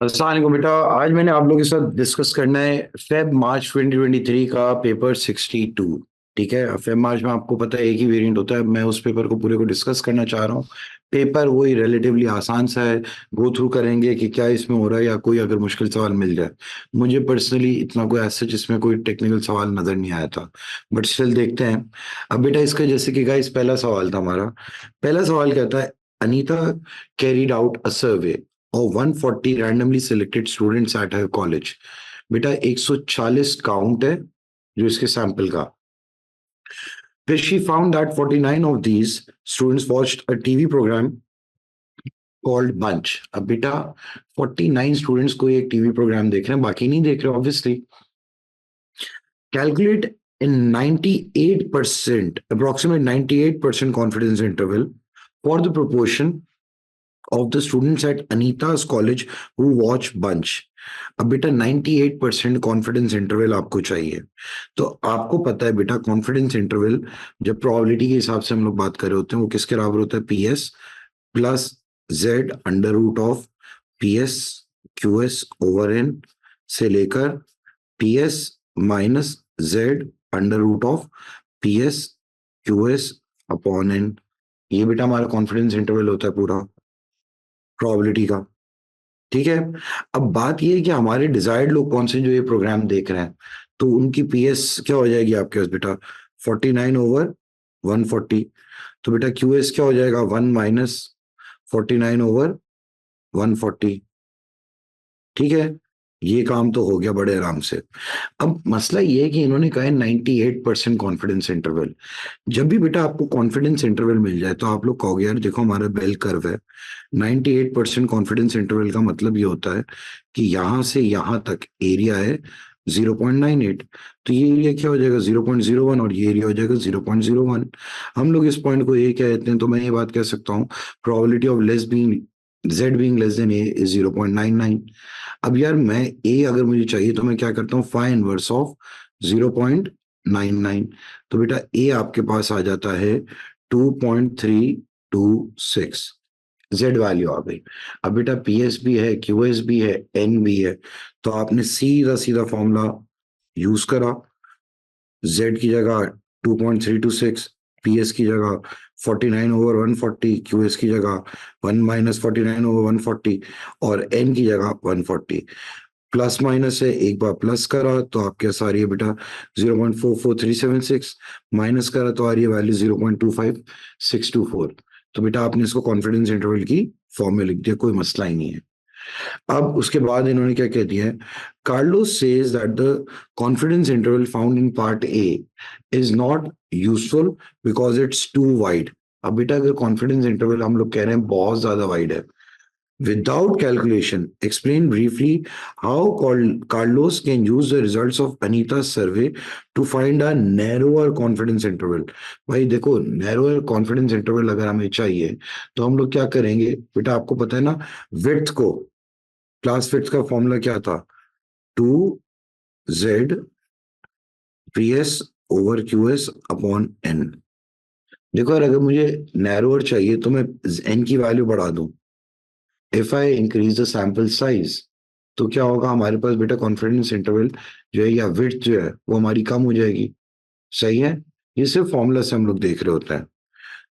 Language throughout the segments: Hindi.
अस्सलाम वालेकुम बेटा। आज मैंने आप लोगों के साथ डिस्कस करना है फेब मार्च 2023 का पेपर 62। ठीक है, फेब मार्च में आपको पता है एक ही वेरिएंट होता है। मैं उस पेपर को पूरे को डिस्कस करना चाह रहा हूँ। पेपर वही रिलेटिवली आसान सा है। गो थ्रू करेंगे कि क्या इसमें हो रहा है या कोई अगर मुश्किल सवाल मिल जाए। मुझे पर्सनली इतना कोई ऐसा जिसमें कोई टेक्निकल सवाल नजर नहीं आया था, बट स्टिल देखते हैं। अब बेटा इसका जैसे कि गाइस पहला सवाल था हमारा। पहला सवाल कहता है अनीता कैरीड आउट अ सर्वे और 140 randomly selected students at her college। बेटा 140 काउंट है जो इसके सैंपल का। फिर she found that 49 of these students watched a TV program called Bunch। अब बेटा 49 स्टूडेंट्स को एक टीवी प्रोग्राम देख रहे हैं, बाकी नहीं देख रहे obviously. Calculate in 98% approximate 98% confidence interval for the proportion of the students at Anita's college who watch Bunch। अब बेटा 98% कॉन्फिडेंस इंटरवल आपको चाहिए। तो आपको पता है बेटा कॉन्फिडेंस इंटरवल जब प्रोबेबिलिटी के हिसाब से हम लोग बात कर रहे होते हैं वो किसके बराबर होता है? P S plus Z under root of P S Q S over N से लेकर P S minus Z under root of P S Q S upon N. ये बेटा हमारा कॉन्फिडेंस इंटरवल होता है पूरा प्रोबेबिलिटी का। ठीक है। अब बात ये है कि हमारे डिजायर्ड लोग कौन से जो ये प्रोग्राम देख रहे हैं, तो उनकी पीएस क्या हो जाएगी आपके पास बेटा? 49 ओवर 140। तो बेटा क्यूएस क्या हो जाएगा? 1 - 49 ओवर 140। ठीक है, ये काम तो हो गया बड़े आराम से। अब मसला ये है कि इन्होंने कहा है 98% कॉन्फिडेंस इंटरवल। जब भी बेटा आपको कॉन्फिडेंस इंटरवल मिल जाए तो आप लोग कहोगे यार देखो हमारा बेल कर्व है। 98% कॉन्फिडेंस इंटरवल का मतलब ये होता है कि यहां से यहां तक एरिया है 0.98। तो ये एरिया क्या हो जाएगा? 0.01 और ये एरिया हो जाएगा 0.01। हम लोग इस पॉइंट को ए कहते हैं, तो मैं ये बात कह सकता हूँ probability of less being Z being less than A is 0.99। अब यार मैं ए अगर मुझे चाहिए तो मैं क्या करता हूँ? Five inverse of 0.99। तो बेटा ए आपके पास आ जाता है 2.326। जेड वैल्यू आ गई। अब बेटा पी एस भी है, क्यू एस भी है, एन भी है। तो आपने सीधा सीधा फॉर्मूला यूज करा। जेड की जगह 2.326, पी एस की जगह 49 ओवर 140, क्यू एस की जगह 1 - 49 ओवर 140 और एन की जगह 140। प्लस माइनस है, एक बार प्लस करा तो आपके पास आ रही है बेटा 0.44376, माइनस करा तो आ रही है वैल्यू 0.25624। तो बेटा आपने इसको कॉन्फिडेंस इंटरवल की फॉर्म में लिख दिया, कोई मसला ही नहीं है। अब उसके बाद इन्होंने क्या कह दिया है? Carlos says that the confidence interval found in part A is not useful because it's too wide. अब बेटा अगर कॉन्फिडेंस इंटरवल हम लोग कह रहे हैं बहुत ज्यादा वाइड है, without calculation, explain briefly how Carlos can use the results of Anita's survey to find a narrower confidence interval। भाई देखो narrower confidence interval अगर हमें चाहिए तो हम लोग क्या करेंगे बेटा? आपको पता है ना विड्थ को, क्लास विड्थ का फॉर्मूला क्या था? 2z P S over Q S upon N. देखो यार अगर मुझे नैरोअर चाहिए तो मैं एन की वैल्यू बढ़ा दूं। If I increase the sample size तो क्या होगा हमारे पास बेटा? कॉन्फिडेंस इंटरवल जो है या विड्थ जो है वो हमारी कम हो जाएगी। सही है, ये सिर्फ फॉर्मूला से हम लोग देख रहे होते हैं।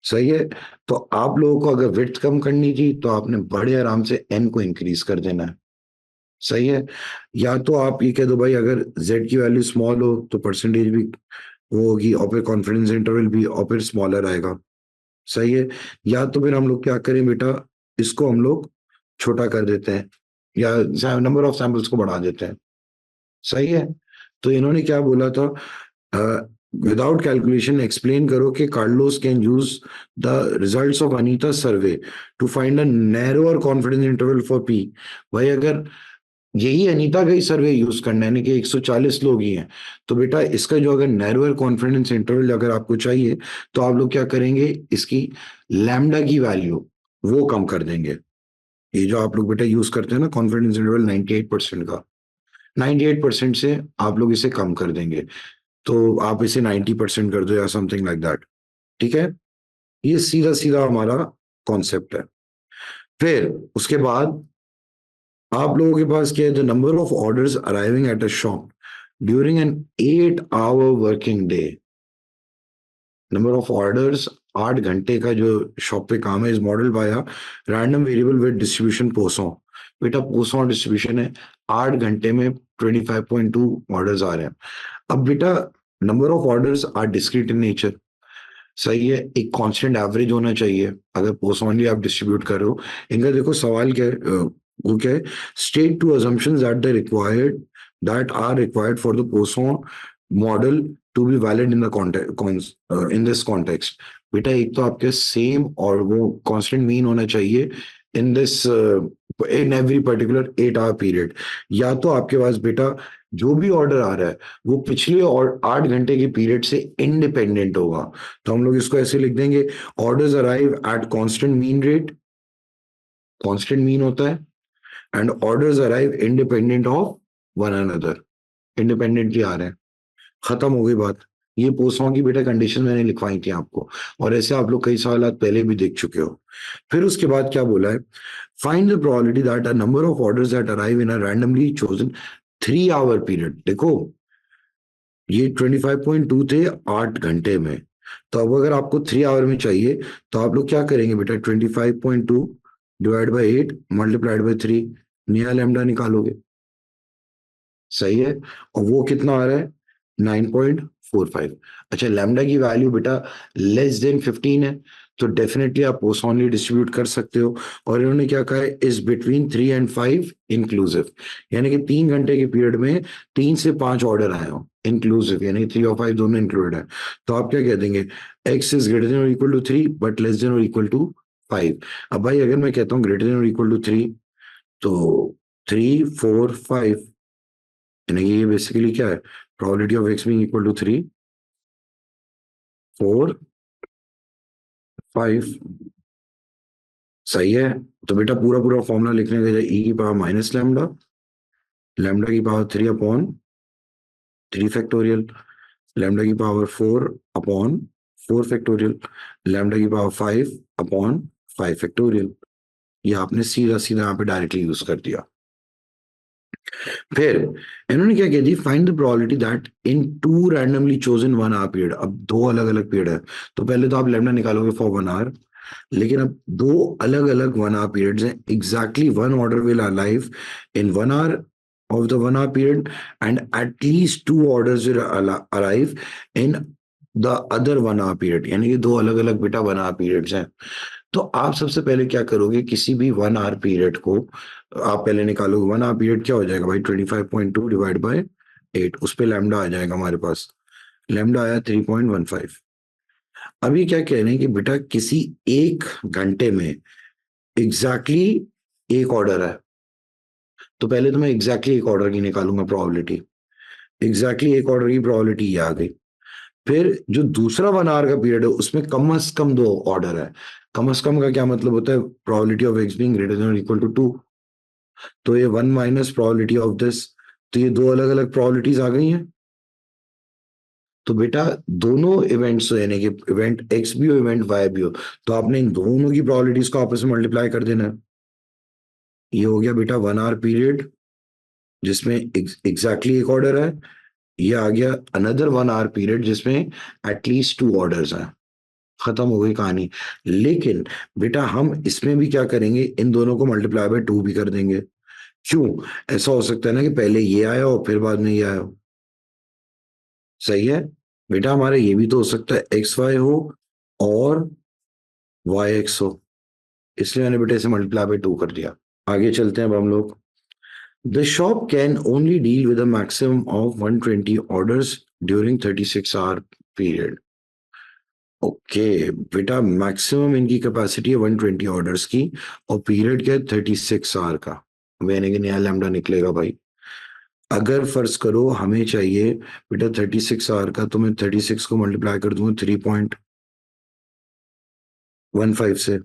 सही है। तो आप लोगों को अगर विड्थ कम करनी थी तो आपने बड़े आराम से एन को इंक्रीज कर देना है। सही है। या तो आप ये कह दो भाई अगर जेड की वैल्यू स्मॉल हो तो परसेंटेज भी वो होगी और फिर कॉन्फिडेंस इंटरवल भी और फिर स्मॉलर आएगा। सही है। या तो फिर हम लोग क्या करें बेटा? इसको हम लोग छोटा कर देते हैं या नंबर ऑफ सैंपल्स को बढ़ा देते हैं। सही है। तो इन्होंने क्या बोला था? विदाउट कैलकुलेशन एक्सप्लेन करो कि Carlos can use the results of Anita survey to find a narrower confidence interval for P. भाई अगर यही अनीता का ही सर्वे यूज करना है यानी कि 140 लोग ही हैं, तो बेटा इसका जो अगर नैरोअर कॉन्फिडेंस इंटरवल अगर आपको चाहिए तो आप लोग क्या करेंगे? इसकी लैम्डा की वैल्यू वो कम कर देंगे। ये जो आप लोग बेटा यूज करते हैं ना कॉन्फिडेंस इंटरवल 98% का, 98% से आप लोग इसे कम कर देंगे। तो आप इसे 90% कर दो या समथिंग लाइक दैट। ठीक है, ये सीधा सीधा हमारा कॉन्सेप्ट है। फिर उसके बाद आप लोगों के पास क्या है, the number of orders arriving at a shop during an 8 hour working day. Number of orders, 8 घंटे का जो शॉप पे काम है, is model by random variable with distribution Poisson. बेटा पोसो डिस्ट्रीब्यूशन है, 8 घंटे में 25.2 ऑर्डर्स आ रहे हैं। अब बेटा number of orders are discrete in nature, सही है, एक कांस्टेंट एवरेज होना चाहिए अगर पोसोनली आप डिस्ट्रीब्यूट कर रहे हो। इनका देखो सवाल क्या है, वो क्या है, state two assumptions that are required for the Poisson model to be valid in the context in this context। बेटा एक तो आपके सेम और वो कांस्टेंट मीन होना चाहिए in this in every particular 8 our period, या तो आपके पास बेटा जो भी ऑर्डर आ रहा है वो पिछले और 8 घंटे के पीरियड से इंडिपेंडेंट होगा। तो हम लोग इसको ऐसे लिख देंगे, orders arrive at constant mean rate, constant mean होता है, and orders arrive independent of one another, independently आ रहे हैं। खत्म हो गई बात। ये पोस्टों की बेटा कंडीशन मैंने लिखवाई थी आपको, और ऐसे आप लोग कई सवाल पहले भी देख चुके हो। फिर उसके बाद क्या बोला है, find the probability that a number of orders that arrive in a randomly chosen 3 our period. देखो ये 25.2 थे 8 घंटे में, तो अब अगर आपको 3 आवर में चाहिए तो आप लोग क्या करेंगे बेटा, 25.2 डिवाइड बाई 8 मल्टीप्लाइड बाई 3, नया लैम्डा निकालोगे, सही है। और वो कितना आ रहा है, 9.45। अच्छा लैम्डा की वैल्यू बेटा लेस देन 15 है, तो डेफिनेटली आप पोस्टली डिस्ट्रीब्यूट कर सकते हो। और इन्होंने क्या कहा है, इज बिटवीन 3 एंड 5 इंक्लूसिव, यानी कि 3 घंटे के पीरियड में 3 से 5 ऑर्डर आए हो इंक्लूसिव, यानी 3 और 5 दोनों इंक्लूडेड है। तो आप क्या कह देंगे, एक्स इज ग्रेटर देन और equal to 3 but less than और इक्वल टू 5। अब भाई अगर मैं कहता हूँ ग्रेटर देन और इक्वल टू 3, तो 3 4 5, यानी कि ये बेसिकली क्या है, probability of X being equal to 3 4 5, सही है। तो बेटा पूरा पूरा फॉर्मूला लिखने का ई की पावर माइनस लैम्डा, लैम्डा की पावर 3 अपॉन 3 फैक्टोरियल, लैम्डा की पावर 4 अपॉन 4 फैक्टोरियल, लैम्डा की पावर 5 अपॉन 5 फैक्टोरियल। ये आपने सीधा सीधा यहाँ पे डायरेक्टली यूज कर दिया। फिर इन्होंने क्या कह दी, find the probability that in 2 randomly chosen 1 hour period. अब 2 अलग अलग पीरियड है, तो पहले तो आप लैम्डा निकालोगे फॉर 1 आवर, लेकिन अब 2 अलग अलग 1 आवर पीरियड्स हैं, exactly one order will arrive in 1 hour of the 1 hour period, and at least 2 orders will arrive in the other 1 hour period, यानी कि 2 अलग अलग बेटा 1 hour periods हैं। तो आप सबसे पहले क्या करोगे, किसी भी 1 आवर पीरियड को आप पहले निकालोगे। 1 आवर पीरियड क्या हो जाएगा भाई, 25.2 डिवाइड बाय 8, उस पे लैम्डा आ जाएगा हमारे पास, लैम्डा आया 3.15। अभी क्या कह रहे हैं कि बेटा किसी 1 घंटे में एग्जैक्टली एक ऑर्डर है, तो पहले तो मैं एग्जैक्टली एक ऑर्डर की निकालूंगा प्रोबेबिलिटी, एग्जैक्टली एक ऑर्डर की प्रोबेबिलिटी ये आ गई। फिर जो दूसरा 1 आवर का पीरियड है उसमें कम से कम 2 ऑर्डर है, कम से कम का क्या मतलब होता है, probability of X being greater than equal to 2, तो ये 1 माइनस प्रोबेबिलिटी ऑफ दिस, तो ये 2 अलग अलग प्रोबेबिलिटीज आ गई हैं। तो बेटा दोनों इवेंट्स, यानी कि इवेंट एक्स भी हो इवेंट वाई भी हो, तो आपने इन दोनों की प्रोबेबिलिटीज को आपस में मल्टीप्लाई कर देना है। ये हो गया बेटा 1 आवर पीरियड जिसमें एग्जैक्टली एक ऑर्डर है, ये आ गया अनदर 1 आवर पीरियड जिसमें एटलीस्ट 2 ऑर्डर्स हैं। खत्म हो गई कहानी। लेकिन बेटा हम इसमें भी क्या करेंगे, इन दोनों को मल्टीप्लाई बाय 2 भी कर देंगे। क्यों, ऐसा हो सकता है ना कि पहले ये आया हो फिर बाद में ये आया हो, सही है। बेटा हमारा ये भी तो हो सकता है एक्स वाई हो और वाई एक्स हो, इसलिए मैंने बेटा इसे मल्टीप्लाई बाय 2 कर दिया। आगे चलते हैं अब हम लोग। The shop can only deal with a maximum of 120 orders during 36 our period. Okay बेटा मैक्सिमम इनकी कैपेसिटी है 120 ऑर्डर्स की, और पीरियड क्या है 36 आवर का, यानी कि नया लैम्डा निकलेगा भाई। अगर फर्ज करो हमें चाहिए बेटा 36 आवर का, तो मैं 36 को मल्टीप्लाई कर दूंगा 3.15 से,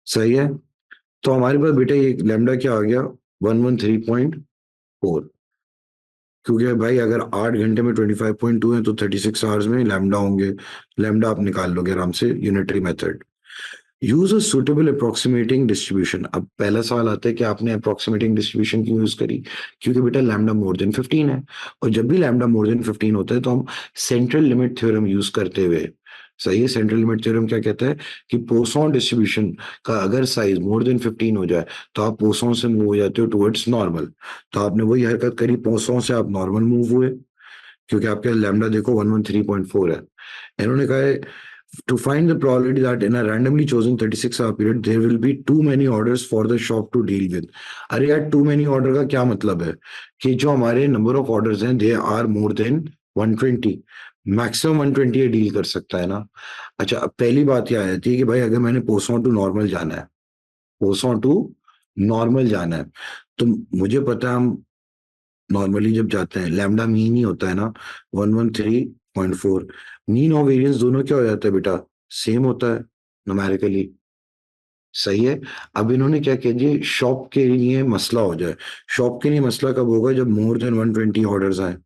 सही है। तो हमारे पास बेटा ये लैम्डा क्या आ गया, 113.4, क्योंकि भाई अगर 8 घंटे में 25.2 है तो 36 आवर्स में लैम्डा होंगे, लैम्डा आप निकाल लोगे आराम से unitary method. Use a suitable approximating distribution. अब पहला सवाल आता है कि आपने अप्रोक्सीमेटिंग डिस्ट्रीब्यूशन क्यों यूज करी? क्योंकि बेटा लैम्डा मोर देन 15 है, और जब भी लैम्डा मोर देन 15 होता है तो हम सेंट्रल लिमिट थ्योरम यूज करते हुए, सही है, सेंट्रल लिमिट थ्योरम क्या कहता है कि पोसॉन डिस्ट्रीब्यूशन का अगर साइज मोर देन 15 हो जाए तो आप पोसॉन से मूव हो जाते हो टुवर्ड्स नॉर्मल। तो आपने वही हरकत करी, पोसॉन से आप नॉर्मल मूव हुए, क्योंकि आपके लैम्डा देखो 113.4 है। इन्होंने कहा है to find the probability that in a randomly chosen 36 hour period there will be too many orders for the shop to deal with। अरे यार, too many order का क्या मतलब है? कि जो हमारे नंबर ऑफ ऑर्डर्स हैं they are more than 120, maximum 120 ये डील कर सकता है ना। अच्छा, अब पहली बात ये आ जाती है कि भाई अगर मैंने पोसॉन टू नॉर्मल जाना है, पोसॉन टू नॉर्मल जाना है, तो मुझे पता है हम नॉर्मली जब जाते हैं लैम्डा मीन ही होता है ना 113.4। मीन और वेरिएंस दोनों क्या हो जाता है बेटा? सेम होता है न्यूमेरिकली, सही है। अब इन्होंने क्या कह दिया, शॉप के लिए मसला हो जाए। शॉप के लिए मसला कब होगा? जब मोर देन 120 ऑर्डर्स आए।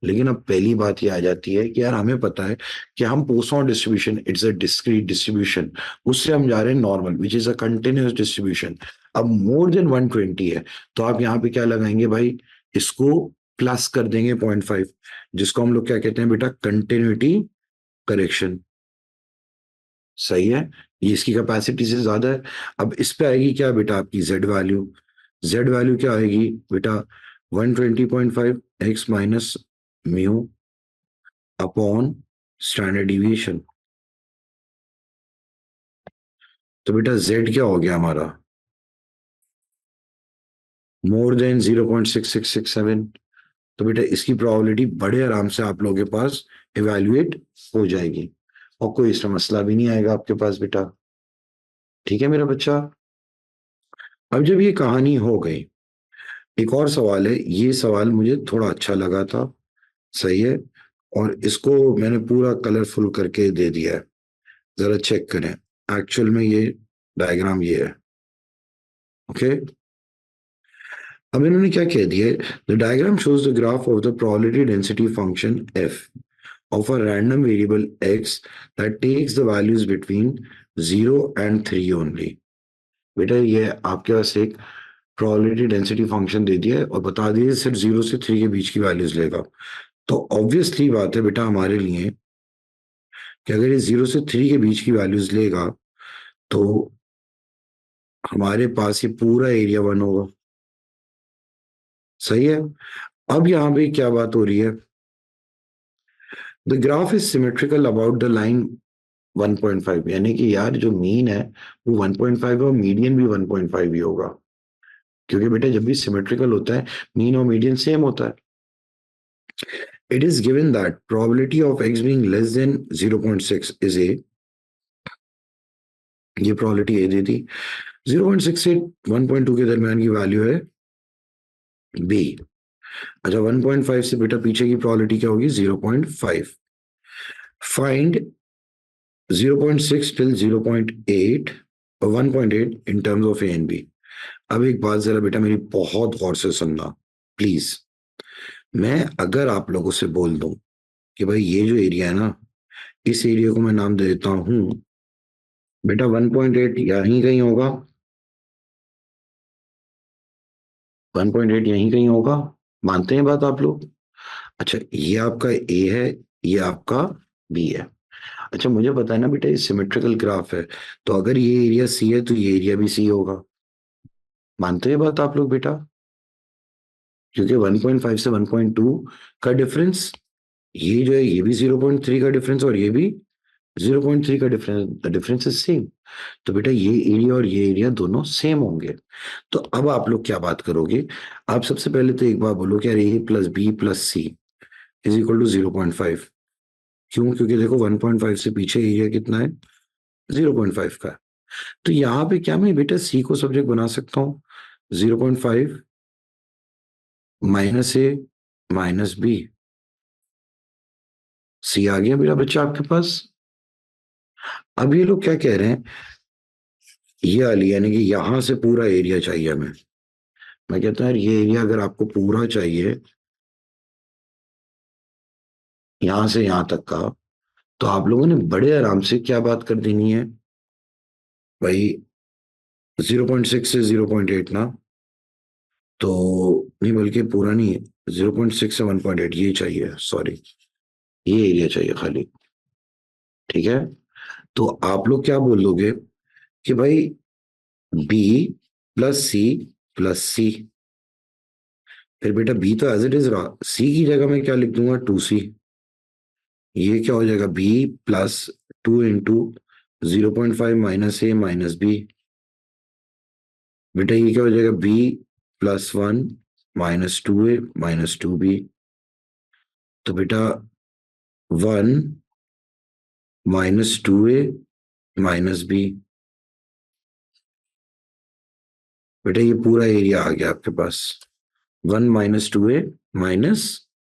लेकिन अब पहली बात ये आ जाती है कि यार हमें पता है कि हम Poisson distribution it's a discrete distribution, उससे हम जा रहे हैं normal which is a continuous distribution. अब मोर देन 120 है तो आप यहाँ पे क्या लगाएंगे भाई? इसको प्लस कर देंगे 0.5, जिसको हम लोग क्या कहते हैं बेटा? कंटिन्यूटी करेक्शन, सही है। ये इसकी कैपेसिटी से ज्यादा है। अब इस पे आएगी क्या बेटा? आपकी जेड वैल्यू। जेड वैल्यू क्या आएगी बेटा? 120.5 x minus mu upon standard deviation. तो बेटा z क्या हो गया हमारा? More than 0.6667। तो बेटा इसकी प्रोबेबिलिटी बड़े आराम से आप लोगों के पास इवेल्युएट हो जाएगी, और कोई इसमें मसला भी नहीं आएगा आपके पास बेटा। ठीक है मेरा बच्चा। अब जब ये कहानी हो गई, एक और सवाल है, ये सवाल मुझे थोड़ा अच्छा लगा था, सही है, और इसको मैंने पूरा कलरफुल करके दे दिया है, जरा चेक करें। एक्चुअल में ये डायग्राम ये है, ओके। अब इन्होंने क्या कह दिया? The diagram shows the graph of the probability density function F of a random variable X that takes the values between 0 and 3 only. बेटा ये आपके पास एक प्रोबेबिलिटी डेंसिटी फंक्शन दे दिया है और बता दिया सिर्फ 0 से 3 के बीच की वैल्यूज लेगा। तो ऑब्वियसली बात है बेटा हमारे लिए कि अगर ये 0 से 3 के बीच की वैल्यूज लेगा तो हमारे पास ये पूरा एरिया 1 होगा, सही है। अब यहाँ पे क्या बात हो रही है? The graph is symmetrical about the line 1.5, यानी कि यार जो मीन है वो 1.5 है और मीडियन भी 1.5 ही होगा, क्योंकि बेटा जब भी सिमेट्रिकल होता है मीन और मीडियन सेम होता है। It is given that probability of x being less then 0.6 is a, ये प्रोबेबिलिटी ए दे दी। 0.6 से 1.2 के दरमियान की वैल्यू है बी। अच्छा, 1.5 से बेटा पीछे की प्रोबेबिलिटी क्या होगी? 0.5। फाइंड 0.6 till 0.8 और 1.8 in terms of A and B। अब एक बात जरा बेटा मेरी बहुत गौर से सुनना प्लीज। मैं अगर आप लोगों से बोल दूं कि भाई ये जो एरिया है ना, इस एरिया को मैं नाम दे देता हूं बेटा 1.8 यहीं कहीं होगा, 1.8 यहीं कहीं होगा, मानते हैं बात आप लोग? अच्छा, ये आपका ए है, ये आपका बी है। अच्छा, मुझे पता है ना बेटा ये सिमेट्रिकल ग्राफ है, तो अगर ये एरिया सी है तो ये एरिया भी सी होगा, मानते हैं बात आप लोग बेटा? क्योंकि 1.5 से 1.2 का डिफरेंस, ये जो है ये भी 0.3 का डिफरेंस और ये भी 0.3 का difference, the difference is same. तो बेटा ये एरिया और ये एरिया दोनों सेम होंगे। तो अब आप लोग क्या बात करोगे? आप सबसे पहले तो एक बार बोलो कि यार A plus B plus C is equal to 0.5। क्यों? क्योंकि देखो 1.5 से पीछे एरिया कितना है? 0.5 का है। तो यहाँ पे क्या मैं बेटा सी को सब्जेक्ट बना सकता हूँ? 0.5 माइनस ए माइनस बी। सी आ गया मेरा बच्चा आपके पास। अब ये लोग क्या कह रहे हैं? ये वाली यानी कि यहां से पूरा एरिया चाहिए हमें। मैं कहता हूँ यार ये एरिया अगर आपको पूरा चाहिए यहां से यहां तक का, तो आप लोगों ने बड़े आराम से क्या बात कर देनी है? भाई 0.6 से 0.8 ना, तो नहीं बल्कि पूरा नहीं, 0.6 से 1.8 ये चाहिए, सॉरी ये एरिया चाहिए खाली। ठीक है, तो आप लोग क्या बोल लोगे कि भाई बी प्लस सी प्लस सी, फिर बेटा बी तो एज इट इज रहा, सी की जगह मैं क्या लिख दूंगा, 2c। ये क्या हो जाएगा, बी प्लस 2 इंटू 0.5 माइनस ए माइनस बी। बेटा ये क्या हो जाएगा, बी प्लस 1 माइनस 2 ए माइनस 2 बी। तो बेटा 1 माइनस 2 ए माइनस बी। बेटा ये पूरा एरिया आ गया आपके पास, 1 - 2 ए माइनस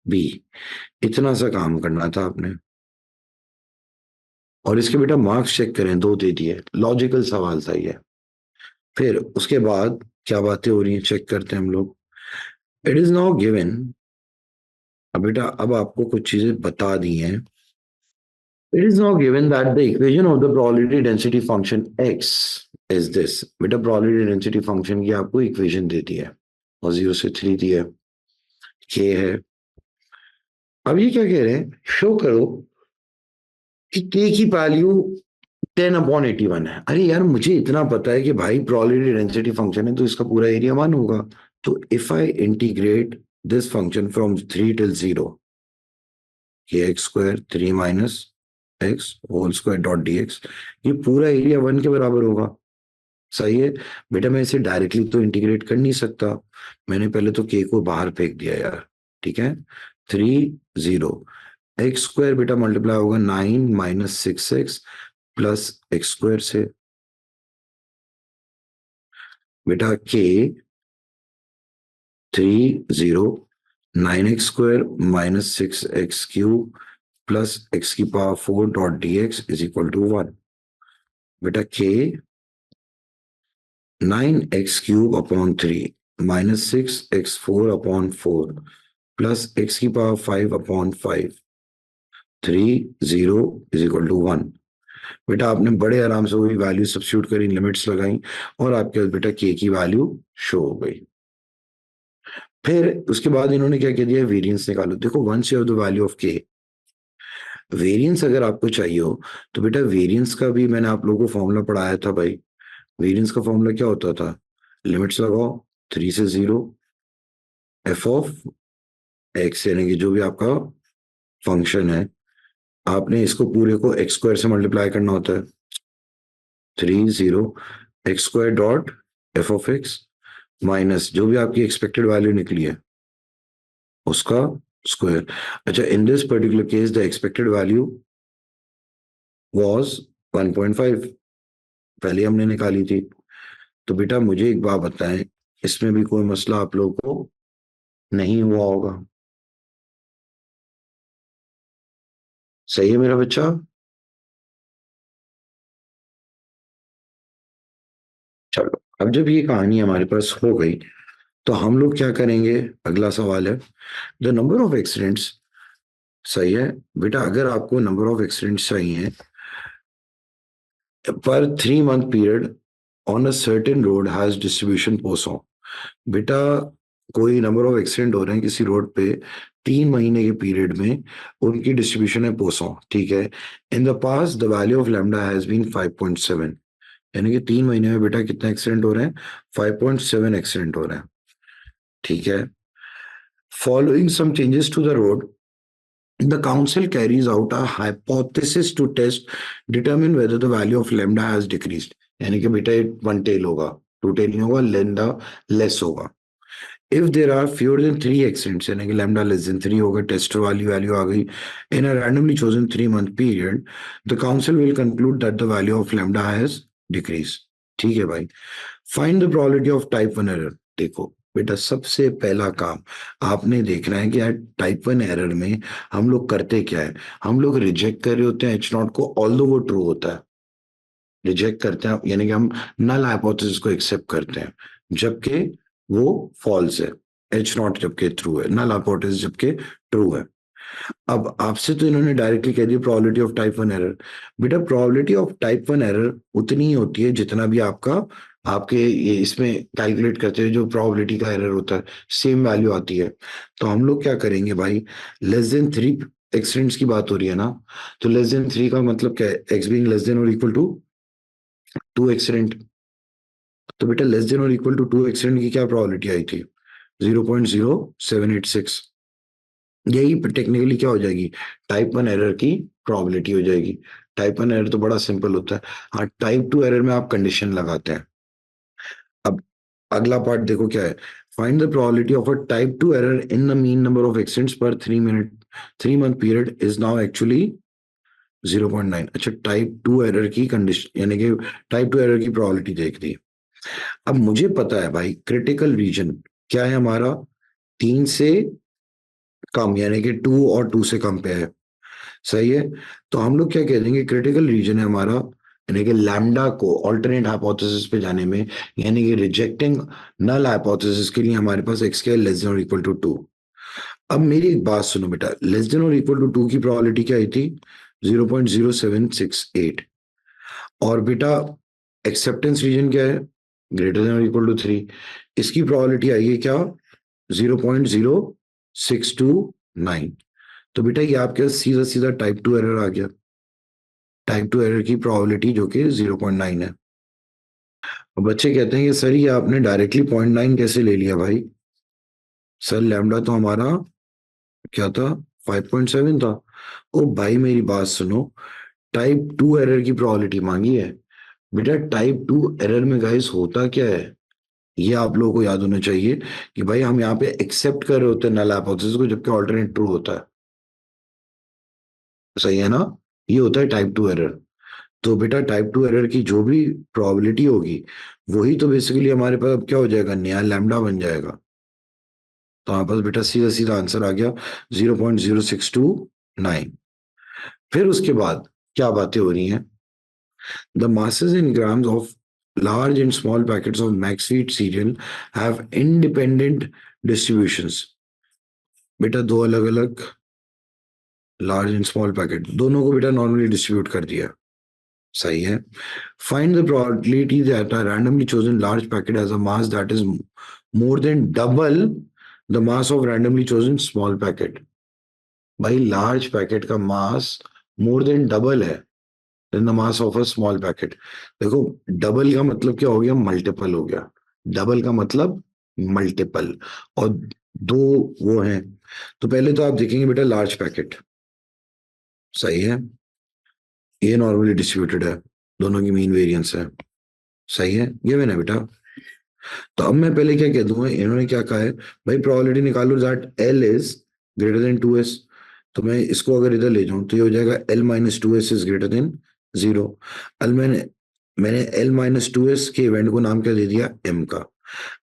बी। इतना सा काम करना था आपने, और इसके बेटा मार्क्स चेक करें, 2 दे दिए, लॉजिकल सवाल था ये। फिर उसके बाद क्या बातें हो रही हैं चेक करते हैं हम लोग। इट इज नाउ गिवन, अब बेटा अब आपको कुछ चीजें बता दी हैं। It is now given that the equation of the probability density function x is this. बेटा प्रोबेबिलिटी डेंसिटी फंक्शन की आपको इक्वेशन दे दी है, और 0 से 3 दी है, k है। अब ये क्या कह रहे हैं, शो करो कि k की वैल्यू 10/81 है। अरे यार मुझे इतना पता है कि भाई प्रोबेबिलिटी डेंसिटी फंक्शन है तो इसका पूरा एरिया 1 होगा। तो if I integrate this function from 3 till 0, kx² 3 minus X whole square dot dx, ये पूरा एरिया 1 के बराबर होगा। सही है बेटा, मैं इसे डायरेक्टली तो इंटीग्रेट कर नहीं सकता, मैंने पहले तो k को बाहर फेंक दिया यार। ठीक है, 3 0, x² बेटा मल्टीप्लाई होगा 9 माइनस 6x प्लस x² से। बेटा k 3 0, 9x² minus 6x³ plus x⁴ dot dx is equal to 1। बेटा k 9x³ upon 3 minus 6x⁴/4 plus x⁵ upon 5, 3 0 is equal to 1। बेटा आपने बड़े आराम से वही वैल्यू सब्स्टिट्यूट करी, लिमिट्स लगाई, और आपके पास बेटा k की वैल्यू शो हो गई। फिर उसके बाद इन्होंने क्या कह दिया, वेरिएंस निकालो। देखो once you have the value of k, variance अगर आपको चाहिए हो तो बेटा वेरिएंस का भी मैंने आप लोगों को फॉर्मूला पढ़ाया था भाई। वेरिएंस का फॉर्मूला क्या होता था, लिमिट्स लगाओ 3 से 0, एफ ऑफ एक्स, यानी कि जो भी आपका फंक्शन है, आपने इसको पूरे को x² से मल्टीप्लाई करना होता है, 3 0 x² dot F of x minus जो भी आपकी एक्सपेक्टेड वैल्यू निकली है उसका स्क्वायर। अच्छा, in this particular case the expected value was 1.5, पहले हमने निकाली थी। तो बेटा मुझे एक बात बताएं, इसमें भी कोई मसला आप लोगों को नहीं हुआ होगा? सही है मेरा बच्चा? चलो, अब जब ये कहानी हमारे पास हो गई तो हम लोग क्या करेंगे, अगला सवाल है द नंबर ऑफ एक्सीडेंट्स। सही है बेटा, अगर आपको नंबर ऑफ एक्सीडेंट्स चाहिए पर 3 month period on a certain road has distribution Poisson. बेटा कोई नंबर ऑफ एक्सीडेंट हो रहे हैं किसी रोड पे 3 महीने के पीरियड में, उनकी डिस्ट्रीब्यूशन है पोसो। ठीक है, in the past the value of lambda has been 5.7, यानी कि 3 महीने में बेटा कितने एक्सीडेंट हो रहे हैं, 5.7 एक्सीडेंट हो रहे हैं। ठीक है, following some changes to the road the council carries out a hypothesis to test determine whether the value of lambda has decreased, यानी कि बेटा ये वन टेल होगा, टू टेल नहीं होगा, lambda लेस होगा। If there are fewer than 3 accidents, यानी कि lambda लेस देन 3 होगा, टेस्ट वाली वैल्यू आ गई, in a randomly chosen 3 month period the council will conclude that the value of lambda has decrease. ठीक है भाई, find the probability of type 1 error. देखो बेटा सबसे पहला काम आपने देखना है कि यार टाइप 1 एरर में हम लोग करते क्या है, हम लोग रिजेक्ट कर रहे होते हैं H0 को, ऑल्दो वो ट्रू होता है, रिजेक्ट करते हैं यानी कि हम नल हाइपोथेसिस को एक्सेप्ट करते हैं जबकि वो फॉल्स है, H0 जबकि ट्रू है, नल हाइपोथेसिस जबकि ट्रू है। अब आपसे तो इन्होंने डायरेक्टली कह दिया probability of type one error. बेटा probability of type one error उतनी ही होती है जितना भी आपका आपके ये इसमें कैलकुलेट करते हैं जो प्रोबेबिलिटी का एरर होता है, सेम वैल्यू आती है। तो हम लोग क्या करेंगे भाई, लेस देन थ्री एक्सटेंट्स की बात हो रही है ना, तो लेस देन थ्री का मतलब क्या है, एक्स बीइंग लेस देन और इक्वल टू टू एक्सटेंट। तो बेटा लेस देन और इक्वल टू टू एक्सटेंट की क्या प्रोबेबिलिटी आई थी, 0.0786। यही टेक्निकली क्या हो जाएगी, टाइप वन एरर की प्रोबेबिलिटी हो जाएगी। टाइप वन एरर तो बड़ा सिंपल होता है। हाँ, टाइप टू एरर में आप कंडीशन लगाते हैं। अब अगला पार्ट देखो क्या है, find the probability of a type two error in the mean number of extents पर 3 minute 3 month period is now actually 0.9। अच्छा, टाइप टू एरर की कंडीशन यानी कि टाइप टू एरर की प्रोबेबिलिटी देख दी। अब मुझे पता है भाई क्रिटिकल रीजन क्या है हमारा, 3 से कम यानी कि 2 और 2 से कम पे है। सही है। तो हम लोग क्या कह देंगे, क्रिटिकल रीजन है हमारा यानी कि लैम्डा को ऑल्टरनेट हाइपोथेसिस पे जाने में, यानी कि रिजेक्टिंग नल हाइपोथेसिस के लिए हमारे पास एक्स के लेस देन और इक्वल टू 2। अब मेरी एक बात सुनो बेटा, लेस देन और इक्वल टू 2 की प्रोबेबिलिटी क्या आई थी, 0.0768। और बेटा एक्सेप्टेंस रीजन क्या है, ग्रेटर देन और इक्वल टू 3। इसकी प्रोबेबिलिटी आई है क्या, 0.0629। तो बेटा ये आपके सीधा सीधा टाइप टू एरर आ गया, टाइप टू एरर की प्रोबेबिलिटी जो कि 0.9 है। और बच्चे कहते हैं कि सर ये आपने डायरेक्टली 0.9 कैसे ले लिया भाई, सर लैम्डा तो हमारा क्या था, 5.7 था। ओ भाई मेरी बात सुनो, टाइप टू एरर की प्रोबेबिलिटी मांगी है। बेटा टाइप टू एरर में गाइस होता क्या है, ये आप लोगों को याद होना चाहिए कि भाई हम यहाँ पे एक्सेप्ट कर रहे होते हैं नल हाइपोथेसिस को, जबकि ऑल्टरनेट ट्रू होता है। सही है ना, ये होता है टाइप टू एरर। तो बेटा टाइप टू एरर की जो भी प्रोबेबिलिटी होगी वही तो बेसिकली हमारे पास अब क्या हो जाएगा, नया लैम्डा बन जाएगा। तो हमारे पास बेटा सीधा सीधा आंसर आ गया 0.0629। फिर उसके बाद क्या बातें हो रही हैं, the masses in grams of large and small packets of Maxwheat cereal have independent distributions। बेटा दो अलग अलग लार्ज एंड स्मॉल पैकेट दोनों को बेटा नॉर्मली डिस्ट्रीब्यूट कर दिया। सही है। Find the probability that a randomly chosen large packet has a mass that is more than double the mass of randomly chosen small packet. भाई लार्ज पैकेट का मास मोर देन डबल है than the mass of a small packet. देखो डबल का मतलब क्या हो गया, मल्टीपल हो गया। डबल का मतलब मल्टीपल, और दो वो हैं। तो पहले तो आप देखेंगे बेटा लार्ज पैकेट, सही है, ये नॉर्मली डिस्ट्रीब्यूटेड है, दोनों की मीन वेरिएंस है। सही है, ये मैंने बेटा। तो अब मैं पहले क्या कह दूंगा, इन्होंने क्या कहा है, भाई प्रोबेबिलिटी निकालो that L is greater then 2s। तो मैं इसको अगर इधर ले जाऊं तो ये हो जाएगा L minus two S is greater then 0। अल मैंने मैंने एल माइनस टू एस के इवेंट को नाम क्या दे दिया, एम का।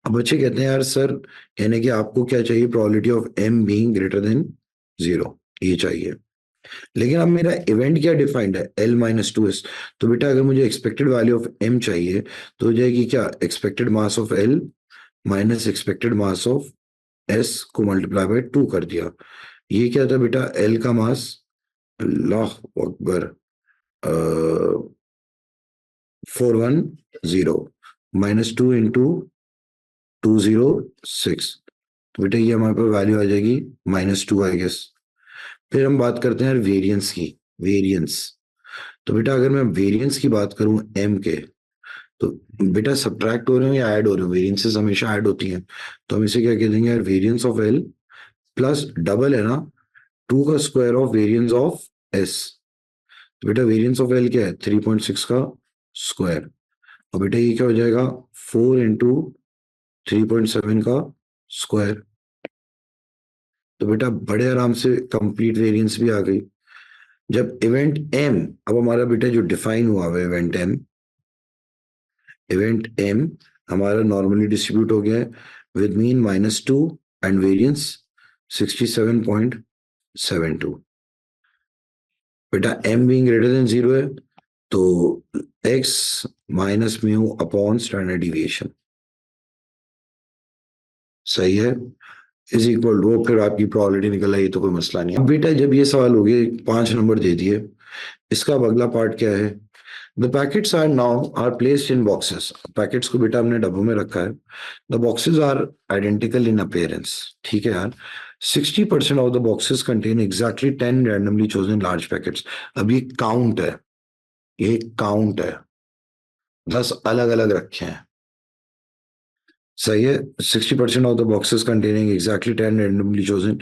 अब बच्चे कहते हैं यार सर, यानी कि आपको क्या चाहिए, probability of am being greater then 0 ये चाहिए। लेकिन अब मेरा इवेंट क्या डिफाइंड है, एल माइनस टू एस। तो बेटा अगर मुझे एक्सपेक्टेड वैल्यू ऑफ एम चाहिए तो हो जाएगी क्या, expected mass of L minus expected mass of S को मल्टीप्लाई बाय 2 कर दिया। ये क्या था बेटा, एल का मास, अल्लाह अकबर, 410 माइनस 2 इंटू 206। तो बेटा ये हमारे पास वैल्यू आ जाएगी -2 आई गेस। फिर हम बात करते हैं वेरिएंस की, वेरिएंस। तो बेटा अगर मैं वेरिएंस की बात करूं एम के, तो बेटा सब्ट्रैक्ट हो रहे हो या ऐड हो रहे हो, वेरिएंसेस हमेशा ऐड होती हैं। तो हम इसे क्या कह देंगे यार, variance of L plus double है ना, 2 का square of variance of S. तो बेटा वेरिएंस ऑफ एल क्या है, 3.6 का स्क्वायर। और बेटा ये क्या हो जाएगा, 4 इंटू 3.7 का स्क्वायर। तो बेटा बड़े आराम से कंप्लीट वेरिएंस भी आ गई। जब इवेंट एम, अब हमारा बेटा जो डिफाइन हुआ है इवेंट एम हमारा नॉर्मली डिस्ट्रीब्यूट हो गया है विद मीन -2 एंड वेरिएंस 67.72। बेटा एम बीइंग ग्रेटर देन 0 है, तो x minus mu upon standard deviation. सही है। इज इक्वल टू, फिर आपकी प्रोबेबिलिटी निकल आई तो कोई मसला नहीं। अब बेटा जब ये सवाल हो गए 5 नंबर दे दिए, इसका अब अगला पार्ट क्या है? The packets are now are placed in boxes. Packets को बेटा हमने डब्बों में रखा है। The boxes are identical in appearance. ठीक है यार। 60% of the boxes contain exactly 10 randomly chosen large packets. अब ये काउंट है, ये काउंट है, 10 अलग अलग रखे हैं। सही है। 60% of the boxes containing exactly 10 randomly chosen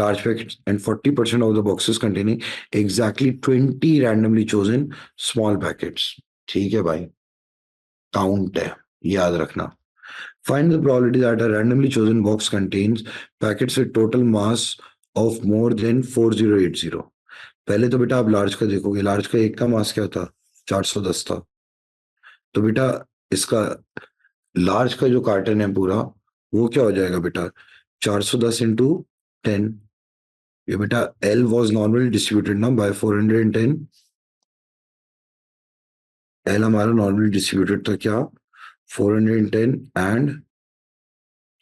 large packets and 40% of the boxes containing exactly 20 randomly chosen small packets. ठीक है भाई, काउंट है, याद रखना। Find the probability that a randomly chosen box contains packets with total mass of more than 4080. पहले तो बेटा आप लार्ज का देखोगे, लार्ज का एक का मास क्या था? 410 था। तो बेटा इसका लार्ज का जो कार्टन है पूरा, वो क्या हो जाएगा बेटा? 410 इंटू 10। ये बेटा एल वॉज नॉर्मली डिस्ट्रीब्यूटेड ना बाय 410। एल हमारा नॉर्मली डिस्ट्रीब्यूटेड था क्या? 410 एंड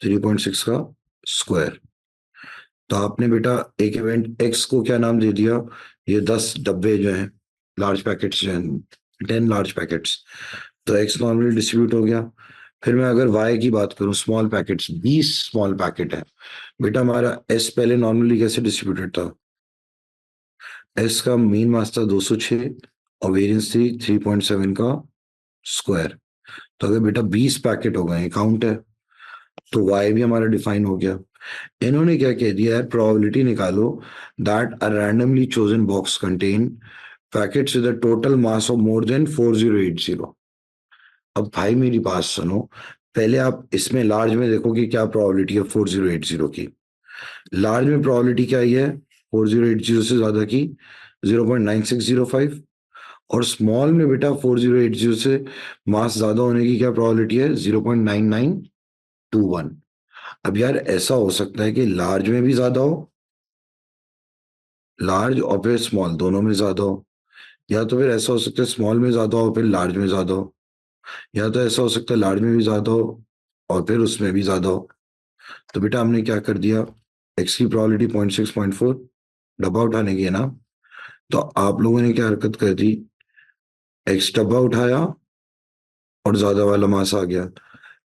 3.6 का स्क्वायर। तो आपने बेटा एक इवेंट एक्स को क्या नाम दे दिया? ये 10 डब्बे जो हैं, लार्ज पैकेट्स जो हैं, 10 लार्ज पैकेट्स। तो एक्स नॉर्मली डिस्ट्रीब्यूट हो गया। फिर मैं अगर वाई की बात करूं, स्मॉल पैकेट्स 20 स्मॉल पैकेट है। बेटा हमारा एस पहले नॉर्मली कैसे डिस्ट्रीब्यूटेड था? एस का मीन मास था 206 और वेरिएंस थी 3.7 का स्क्वायर। तो अगर बेटा 20 पैकेट हो गए, काउंट है, तो वाई भी हमारा डिफाइन हो गया। इन्होंने क्या कह दिया है? प्रोबेबिलिटी निकालो that a randomly chosen box contain packets with a total mass of more than 4080। अब भाई मेरी बात सुनो, पहले आप इसमें लार्ज में देखो कि क्या प्रोबेबिलिटी है 4080 की। लार्ज में प्रोबेबिलिटी क्या ही है 4080 से ज्यादा की? 0.9605। और स्मॉल में बेटा 4080 से मास ज्यादा होने की क्या प्रोबेबिलिटी है? 0.9921। अब यार ऐसा हो सकता है कि लार्ज में भी ज्यादा हो, लार्ज और फिर स्मॉल दोनों में ज्यादा हो, या तो फिर ऐसा हो सकता है स्मॉल में ज्यादा हो फिर लार्ज में ज्यादा हो, या तो ऐसा हो सकता है लार्ज में भी ज्यादा हो और फिर उसमें भी ज्यादा हो। तो बेटा हमने क्या कर दिया? एक्स की प्रोबेबिलिटी 0.6 0.4, डब्बा उठाने की है ना। तो आप लोगों ने क्या हरकत कर दी? एक्स डब्बा उठाया और ज्यादा वाला मास आ गया,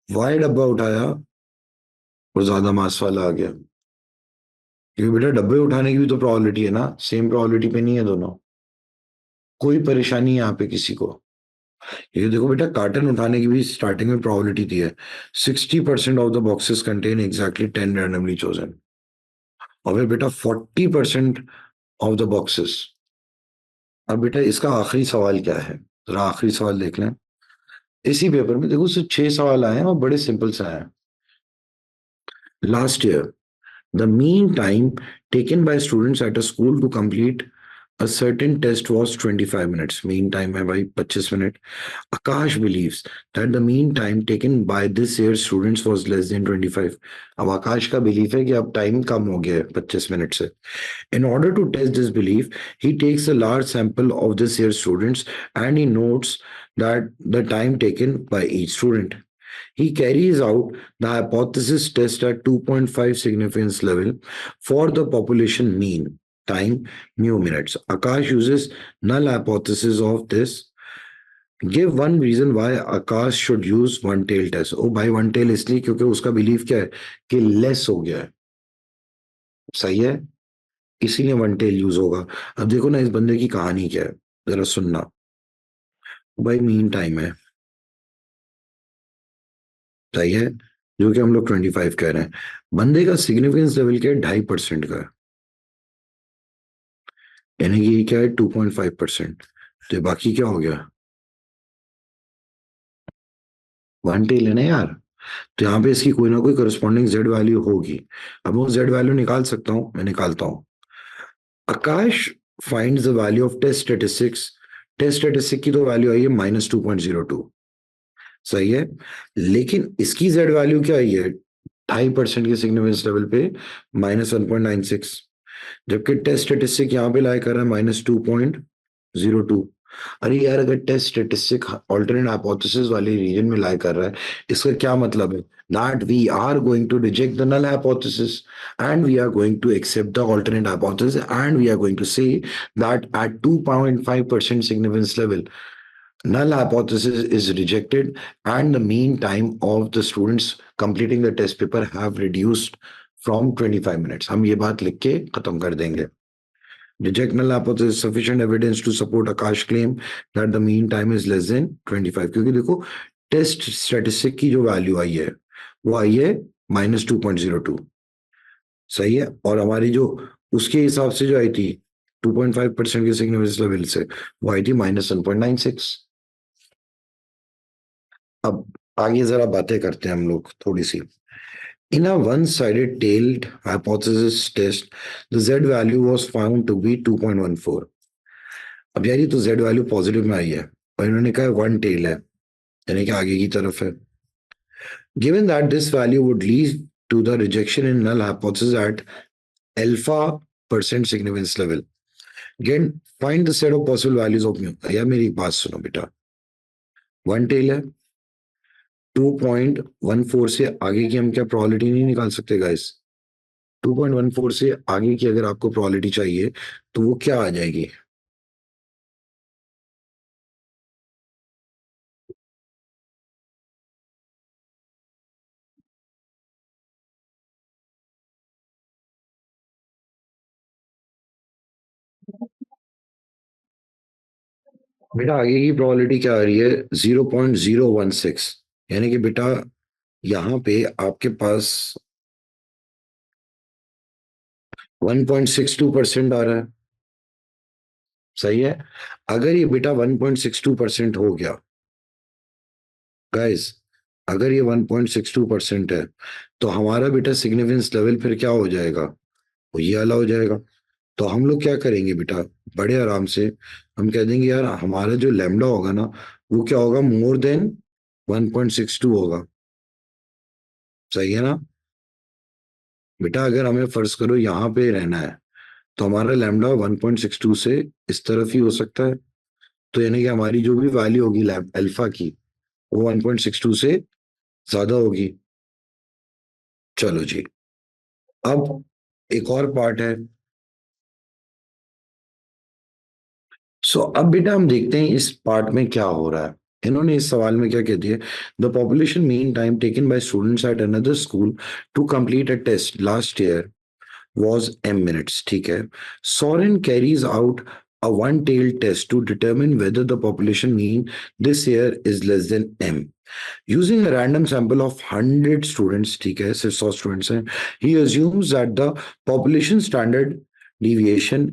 वाई डब्बा उठाया और ज्यादा मास वाला आ गया। क्योंकि बेटा डब्बे उठाने की भी तो प्रोबेबिलिटी है ना, सेम प्रोबेबिलिटी पे नहीं है दोनों। कोई परेशानी है यहाँ पे किसी को? ये देखो बेटा, कार्टन उठाने की भी स्टार्टिंग में प्रोबेबिलिटी दी है। 60% of the boxes contain exactly 10 randomly chosen. और फिर बेटा 40% ऑफ द बॉक्सेस। अब बेटा इसका आखिरी सवाल क्या है? जरा आखिरी सवाल देख लें। इसी पेपर में देखो सिर्फ 6 सवाल आए हैं और बड़े सिंपल से आए हैं। Last year the mean time taken by students at a school to complete a certain test was 25 minutes. Mean time है भाई 25 minute. Akash believes that the mean time taken by this year's students was less than 25. अब आकाश का बिलीफ है कि अब टाइम कम हो गया है 25 मिनट से। In order to test this belief, he takes a large sample of this year's students and he notes that the time taken by each student. He carries out the hypothesis test at 2.5 significance level for the population mean time mu minutes. Akash uses null hypothesis of this. Give one reason why Akash should use one tail test. ओ भाई वन टेल इसलिए क्योंकि उसका बिलीव क्या है कि लेस हो गया है। सही है, इसीलिए वन टेल यूज होगा। अब देखो ना इस बंदे की कहानी क्या है, जरा सुनना। भाई मीन टाइम है, सही है, जो कि हम लोग 25 कह रहे हैं। बंदे का सिग्निफिकेंस लेवल क्या है? 2.5% का है, यानी कि ये क्या है? 2.5%। तो बाकी क्या हो गया? वन टेल है ना यार। तो यहाँ पे इसकी कोई ना कोई करस्पॉन्डिंग जेड वैल्यू होगी। अब वो जेड वैल्यू निकाल सकता हूँ, मैं निकालता हूँ। Akash finds the value of test statistics. Test statistic की तो वैल्यू आई है -2.02। सही है, लेकिन इसकी जेड वैल्यू क्या आई है? 2.5% के सिग्निफिकेंस लेवल पे -1.96, जबकि टेस्ट स्टेटिस्टिक यहाँ पे लाई कर रहा है -2.02। अरे यार, अगर टेस्ट स्टेटिस्टिक ऑल्टरनेट हाइपोथेसिस वाले रीजन में लाई कर रहा है, इसका क्या मतलब है? That we are going to reject the null hypothesis and we are going to accept the alternate hypothesis and we are going to say that at 2.5% significance level, null hypothesis is rejected and the mean time of the students completing the test paper have reduced from 25 minutes. हम ये बात लिख के खत्म कर देंगे. Reject null hypothesis, sufficient evidence to support Akash claim that the mean time is less than 25. क्योंकि देखो, टेस्ट स्टैटिस्टिक की जो वैल्यू आई है वो आई है -2.02. सही है, और हमारी जो उसके हिसाब से जो आई थी 2.5% के सिग्निफिकेंस लेवल से, वो आई थी -1.96. अब आगे जरा बातें करते हैं हम लोग थोड़ी सी. In a one-sided tailed hypothesis test, the Z value was found to be 2.14. अब यार, ये तो Z वैल्यू पॉजिटिव में आई है और इन्होंने कहा वन टेल है, यानी कि आगे की तरफ है. Given that this value would lead to the rejection in null hypothesis at alpha percent significance level. Again, find the set of possible values of mu. यार मेरी एक बात सुनो बेटा, वन टेल है, 2.14 से आगे की हम क्या प्रोबेबिलिटी नहीं निकाल सकते गाइस? 2.14 से आगे की अगर आपको प्रोबेबिलिटी चाहिए तो वो क्या आ जाएगी? बेटा आगे की प्रोबेबिलिटी क्या आ रही है? 0.016. यानी कि बेटा यहाँ पे आपके पास 1.62% आ रहा है. सही है. अगर ये बेटा 1.62% हो गया गाइस, अगर ये 1.62% है तो हमारा बेटा सिग्निफिकेंस लेवल फिर क्या हो जाएगा? वो ये वाला हो जाएगा. तो हम लोग क्या करेंगे बेटा, बड़े आराम से हम कह देंगे यार हमारा जो लैम्डा होगा ना, वो क्या होगा? मोर देन 1.62 होगा. सही है ना बेटा? अगर हमें फर्ज करो यहाँ पे रहना है तो हमारा लैम्डा 1.62 से इस तरफ ही हो सकता है. तो यानी कि हमारी जो भी वैल्यू होगी अल्फा की, वो 1.62 से ज्यादा होगी. चलो जी, अब एक और पार्ट है. अब बेटा हम देखते हैं इस पार्ट में क्या हो रहा है. इन्होंने इस सवाल में क्या कह दिया? The population mean time taken by students at another school to complete a test last year was m minutes. ठीक है. Soren carries out a one-tailed test to determine whether the population mean this year is less than m. Using a random sample of 100 students, ठीक है, सिर्फ 100 students हैं, he assumes that the population standard deviation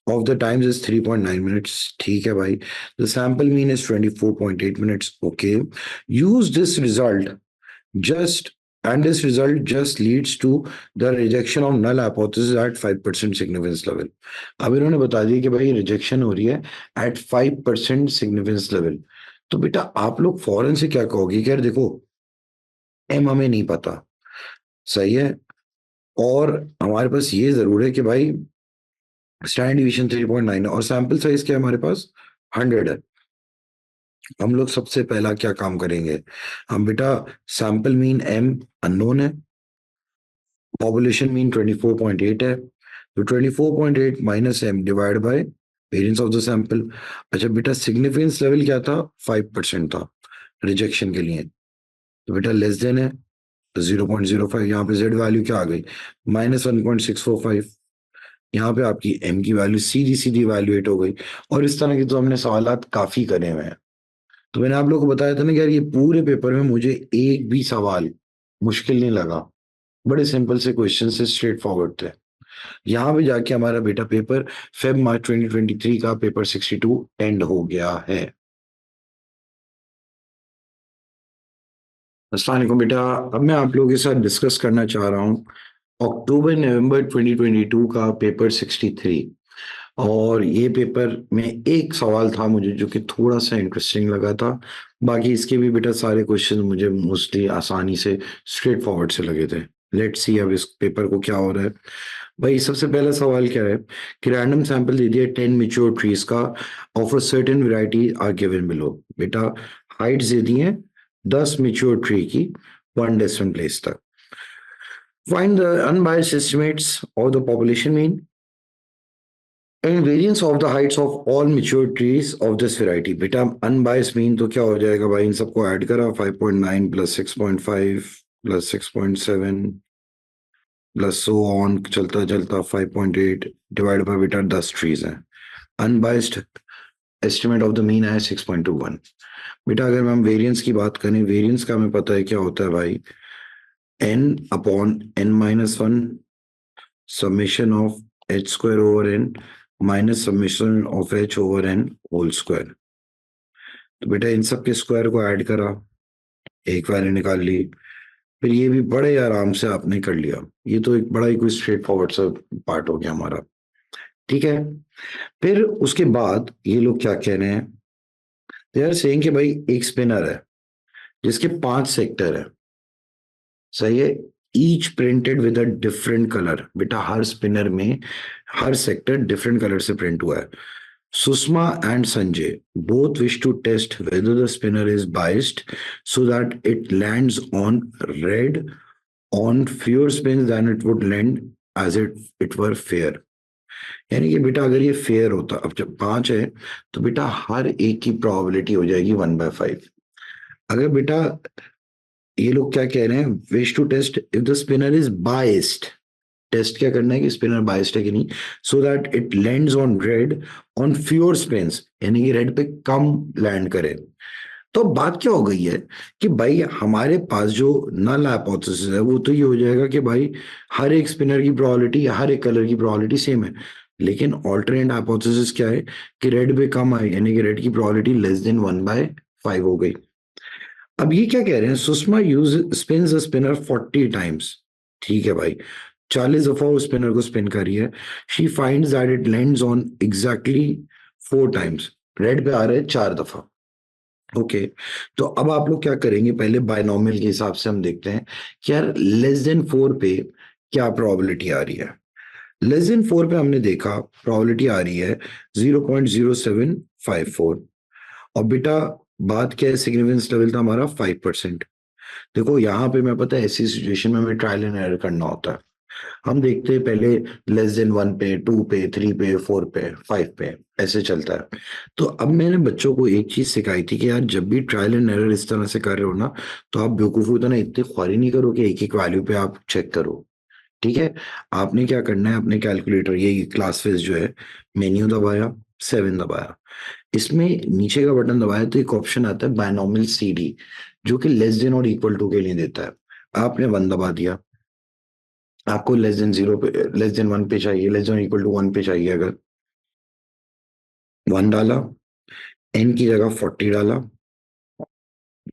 of the times is 3.9 minutes. ठीक है भाई. The sample mean is 24.8 minutes. Okay. Use this result just and this result just leads to the rejection of null hypothesis at 5% significance level. अब इन्होंने बता दिया कि भाई रिजेक्शन हो रही है at 5% significance level. तो बेटा आप लोग फौरन से क्या कहोगे कि यार देखो, एम हमें नहीं पता. सही है. और हमारे पास ये जरूर है कि भाई स्टैंडर्ड डिवीजन 3.9 है और सैंपल साइज क्या है हमारे पास? 100 है. हम लोग सबसे पहला क्या काम करेंगे? हम बेटा सैंपल मीन एम अननोन है, पॉपुलेशन मीन 24.8 है, तो 24.8 minus M divide by variance of the sample. अच्छा बेटा सिग्निफिकेंस लेवल क्या था? 5% था रिजेक्शन के लिए. तो बेटा लेस देन है तो 0.05. यहाँ पे जेड वैल्यू क्या आ गई? -1.645. यहाँ पे आपकी एम की वैल्यू सीधी सीधी वैल्यूएट हो गई. और इस तरह के तो हमने सवालात काफी करे हुए हैं. तो मैंने आप लोग को बताया था ना कि यार ये पूरे पेपर में मुझे एक भी सवाल मुश्किल नहीं लगा. बड़े सिंपल से क्वेश्चन से स्ट्रेट फॉरवर्ड थे. यहाँ पे जाके हमारा बेटा पेपर फेब मार्च 2023 का पेपर 62 एंड हो गया है. अस्सलाम वालेकुम बेटा. अब मैं आप लोगों के साथ डिस्कस करना चाह रहा हूँ अक्टूबर नवंबर 2022 का पेपर 63. और ये पेपर में एक सवाल था मुझे जो कि थोड़ा सा इंटरेस्टिंग लगा था. बाकी इसके भी बेटा सारे क्वेश्चन मुझे मोस्टली आसानी से स्ट्रेट फॉरवर्ड से लगे थे. लेट्स सी अब इस पेपर को क्या हो रहा है. भाई सबसे पहला सवाल क्या है कि रैंडम सैंपल दे दिया 10 मेच्योर ट्रीज का of a certain variety are given below. बेटा हाइट्स दे दी हैं 10 मेच्योर ट्री की 1 प्लेस तक। Find the unbiased estimates of the population mean and variance of the heights of all mature trees of this variety. बेटा अनबायस्ड मीन तो क्या हो जाएगा भाई, इन सबको ऐड करा 5.9 plus 6.5 plus 6.7 plus so on चलता चलता 5.8 डिवाइड बाय बेटा 10 ट्रीज हैं। Unbiased estimate of the mean है 6.21। बेटा अगर हम वेरिएंस की बात करें, वेरिएंस का हमें पता है क्या होता है भाई, n upon n-1 summation of h square over n minus summation of h over n whole square. तो बेटा इन सब के स्क्वायर को ऐड करा, एक वैल्यू निकाल ली, फिर ये भी बड़े आराम से आपने कर लिया। ये तो एक बड़ा ही कोई स्ट्रेट फॉरवर्ड सा पार्ट हो गया हमारा, ठीक है। फिर उसके बाद ये लोग क्या कह रहे हैं, दे आर सेइंग कि भाई एक स्पिनर है जिसके 5 सेक्टर है, सही है, each printed with a different colour. बेटा हर स्पिनर में हर सेक्टर डिफरेंट कलर से प्रिंट हुआ है। Susma and Sanjay both wish to test whether the spinner is biased so that it lands on red on fewer spins than it would land as it were fair। यानी कि बेटा अगर ये फेयर होता, अब जब 5 है तो बेटा हर एक की प्रोबेबिलिटी हो जाएगी 1/5। अगर बेटा ये लोग क्या कह रहे हैं, wish to test if the spinner is biased, test क्या करना है कि स्पिनर बाइस्ड है कि नहीं, so that it lands on red on fewer spins, यानी कि रेड पे कम लैंड करे। तो बात क्या हो गई है कि भाई हमारे पास जो नल हाइपोथेसिस है वो तो ये हो जाएगा कि भाई हर एक स्पिनर की प्रोबेबिलिटी हर एक कलर की प्रोबेबिलिटी सेम है, लेकिन ऑल्टरनेट हाइपोथेसिस क्या है कि रेड पे कम आए, यानी कि रेड की प्रोबेबिलिटी लेस देन 1/5 हो गई। अब ये क्या कह रहे हैं, Sushma use spins a spinner 40 times, ठीक है भाई 40 दफा उस स्पिनर को स्पिन करी है। She finds that it lands on exactly 4 times, red पे आ रहे हैं 4 दफा। ओके तो अब आप लोग क्या करेंगे, पहले बायनॉमियल के हिसाब से हम देखते हैं कि यार लेस देन 4 पे क्या प्रोबेबिलिटी आ रही है। लेस देन 4 पे हमने देखा प्रोबेबिलिटी आ रही है 0.0754। और बेटा बात क्या है, सिग्निफिकेंस लेवल था हमारा 5%। देखो यहाँ पे मैं पता है ऐसी सिचुएशन में हमें ट्रायल एंड एरर करना होता है। हम देखते हैं पहले लेस देन 1 पे, 2 पे, 3 पे, 4 पे, 5 पे, ऐसे चलता है। तो अब मैंने बच्चों को एक चीज सिखाई थी कि यार जब भी ट्रायल एंड एरर इस तरह से कर रहे हो ना, तो आप बेवकूफी उतना इतनी ख्वारी नहीं करो कि एक एक वैल्यू पे आप चेक करो, ठीक है। आपने क्या करना है, अपने कैलकुलेटर ये क्लास फेस जो है, मेन्यू दबाया, 7 दबाया, इसमें नीचे का बटन दबाया तो एक ऑप्शन आता है बायनॉमियल सीडी, जो कि लेस देन और इक्वल टू के लिए देता है। आपने 1 दबा दिया, आपको लेस देन 0 पे, लेस देन 1 पे चाहिए, लेस देन इक्वल टू 1 पे चाहिए, अगर 1 डाला, एन की जगह 40 डाला,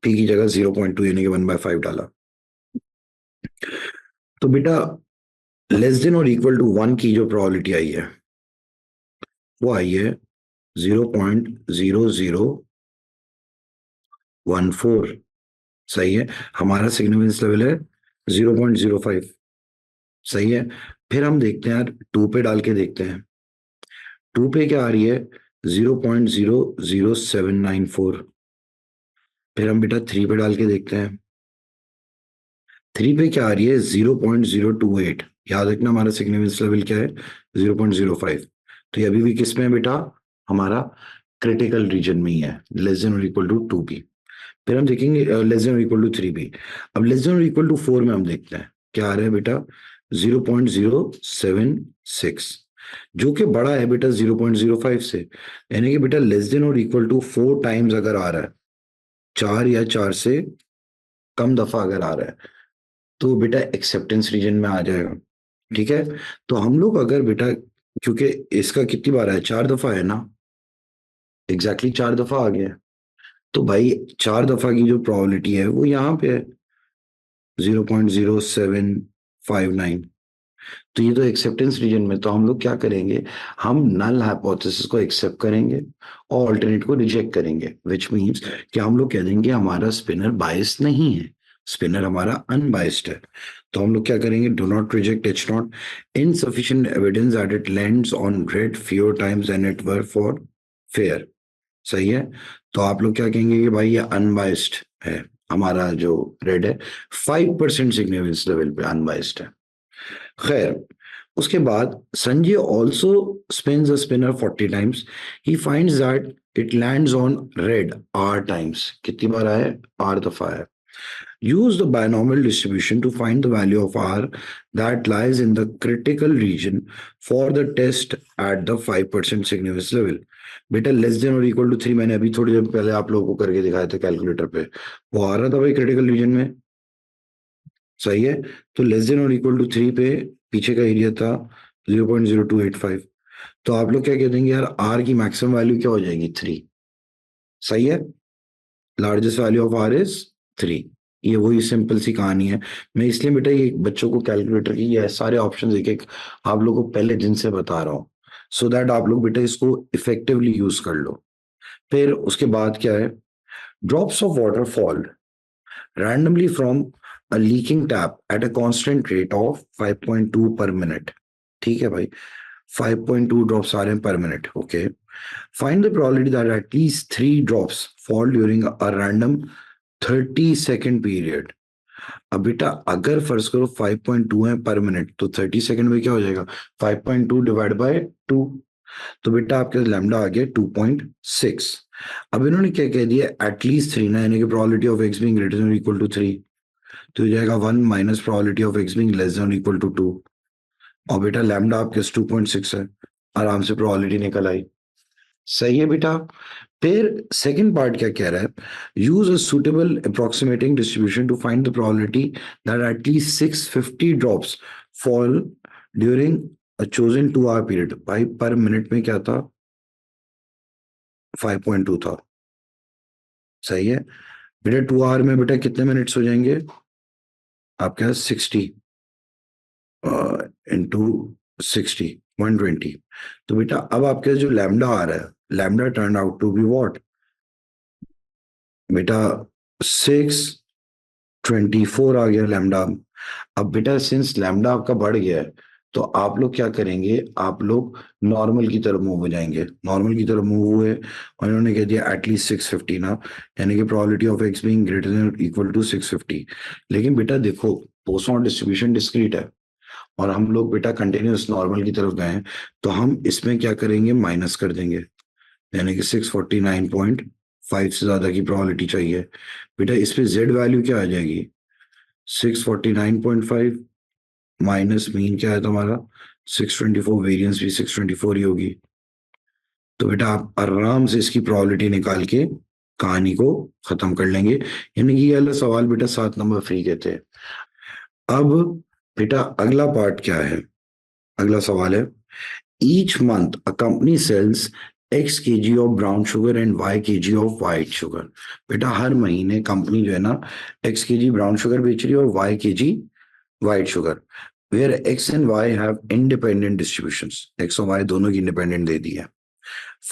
पी की जगह 0.2 यानी कि 1/5 डाला। तो बेटा लेस देन और इक्वल टू 1 की जो प्रोबेबिलिटी आई है वो आई है 0.0014। सही है, हमारा सिग्निफिकेंस लेवल है 0.05, सही है। फिर हम देखते हैं यार 2 पे डाल के देखते हैं, 2 पे क्या आ रही है 0.00794। फिर हम बेटा 3 पे डाल के देखते हैं, 3 पे क्या आ रही है 0.028। याद रखना हमारा सिग्निफिकेंस लेवल क्या है 0.05। तो ये अभी भी किस में है बेटा, हमारा क्रिटिकल रीजन में ही है, लेस देन और इक्वल टू 2 p। फिर हम देखेंगे लेस देन और इक्वल टू 3 p। अब लेस देन और इक्वल टू 4 में हम देखते हैं क्या आ रहा है बेटा 0.076, जो कि बड़ा है बेटा 0.05 से, यानी कि बेटा लेस देन और इक्वल टू 4 टाइम्स अगर आ रहा है, 4 या 4 से कम दफा अगर आ रहा है, तो बेटा एक्सेप्टेंस रीजन में आ जाएगा, ठीक है। तो हम लोग अगर बेटा, क्योंकि इसका कितनी बार है 4 दफा है ना, एग्जैक्टली 4 दफा आ गया, तो भाई 4 दफा की जो प्रोबेबिलिटी है वो यहाँ पे है 0.0759। तो ये तो एक्सेप्टेंस रीजन में, तो हम लोग क्या करेंगे, हम नल हाइपोथेसिस को एक्सेप्ट करेंगे और अल्टरनेट को रिजेक्ट करेंगे, विच मींस कि हम लोग कह देंगे हमारा स्पिनर बायस नहीं है, स्पिनर हमारा अनबाइस्ड है। तो हम लोग क्या करेंगे, do not reject H not, insufficient evidence that it lands on red fewer times and it were for fair. सही है। तो आप लोग क्या कहेंगे कि भाई ये अनबाइस्ड है, हमारा जो रेड है 5% सिग्निफिकेंस लेवल पे अनबाइस्ड है। खैर, उसके बाद Sanjay also spins a spinner 40 times, ही finds that it lands on red R times. कितनी बार आया, आर दफा है। Use the binomial distribution to find the value of R that lies in the critical region for the test at the 5% significance level. बेटा लेस देन और इक्वल टू 3 मैंने अभी थोड़ी देर पहले आप लोगों को करके दिखाया था कैलकुलेटर पे, वो आ रहा था भाई क्रिटिकल रीजन में। सही है। तो लेस देन और इक्वल टू 3 पे पीछे का एरिया था 0.0285। तो आप लोग क्या कह देंगे यार, आर की मैक्सिमम वैल्यू क्या हो जाएगी, 3। सही है। Largest value of R is 3। ये वही सिंपल सी कहानी है। मैं इसलिए बेटा ये बच्चों को कैलकुलेटर की ये सारे ऑप्शन एक एक आप लोगों को पहले दिन से बता रहा हूँ, सो दैट आप लोग बेटा इसको इफेक्टिवली यूज कर लो। फिर उसके बाद क्या है, drops of water fall randomly from a leaking tap at a constant rate of 5.2 पर मिनट। ठीक है भाई, 5.2 ड्रॉप्स आ रहे हैं पर minute. Okay, find the probability that at least 3 drops fall during a random 30 second period. अब बेटा अगर फर्ज करो 5.2 है पर मिनट, तो 30 सेकेंड में क्या हो जाएगा, 5.2 डिवाइड बाय 2। तो बेटा आपके लैम्डा आ गया 2.6। अब इन्होंने क्या कह दिया, एटलीस्ट 3 ना, यानी कि probability of X being greater than equal to 3। तो हो जाएगा 1 minus probability of X being less than equal to 2। और बेटा लैम्डा आपके 2.6 है, आराम से प्रोबेबिलिटी निकल आई। सही है बेटा। फिर सेकंड पार्ट क्या कह रहा है, use a suitable approximating distribution to find the probability that at least 650 drops fall during a chosen 2 hour period. भाई पर मिनट में क्या था, 5.2 था। सही है बेटा। 2 आवर में बेटा कितने मिनट्स हो जाएंगे आपके पास, 60 इंटू 60, 120। तो बेटा अब आपके जो लैम्डा आ रहा है, lambda turn out to be what बेटा, 624 आ गया लैम्डा। अब बेटा सिंस लैम्डा आपका बढ़ गया है, तो आप लोग क्या करेंगे, आप लोग नॉर्मल की तरफ मूव हो जाएंगे। नॉर्मल की तरफ मूव हुए और इन्होंने कह दिया एटलीस्ट 650 ना, यानी कि probability of X being greater than equal to 650। लेकिन बेटा देखो, पोसॉन डिस्ट्रीब्यूशन डिस्क्रीट है और हम लोग बेटा कंटिन्यूस नॉर्मल की तरफ गए हैं, तो हम इसमें क्या करेंगे, माइनस कर देंगे। यानी कि 649.5 से ज्यादा की प्रोबेबिलिटी चाहिए। बेटा इस पे जेड वैल्यू क्या आ जाएगी, 649.5 माइनस मीन क्या है तुम्हारा 624, वेरिएंस भी 624 ही होगी। तो बेटा आप आराम से इसकी प्रोबेबिलिटी निकाल के कहानी को खत्म कर लेंगे। यानी कि ये वाला सवाल बेटा 7 नंबर फ्री के थे। अब बेटा अगला पार्ट क्या है, अगला सवाल है, each month a company sells X kg of brown sugar and Y kg of white sugar. बेटा हर महीने कंपनी जो है ना X kg ब्राउन शुगर बेच रही है और Y kg white sugar, where X and Y have independent distributions. X और Y दोनों की इंडिपेंडेंट दे दी है।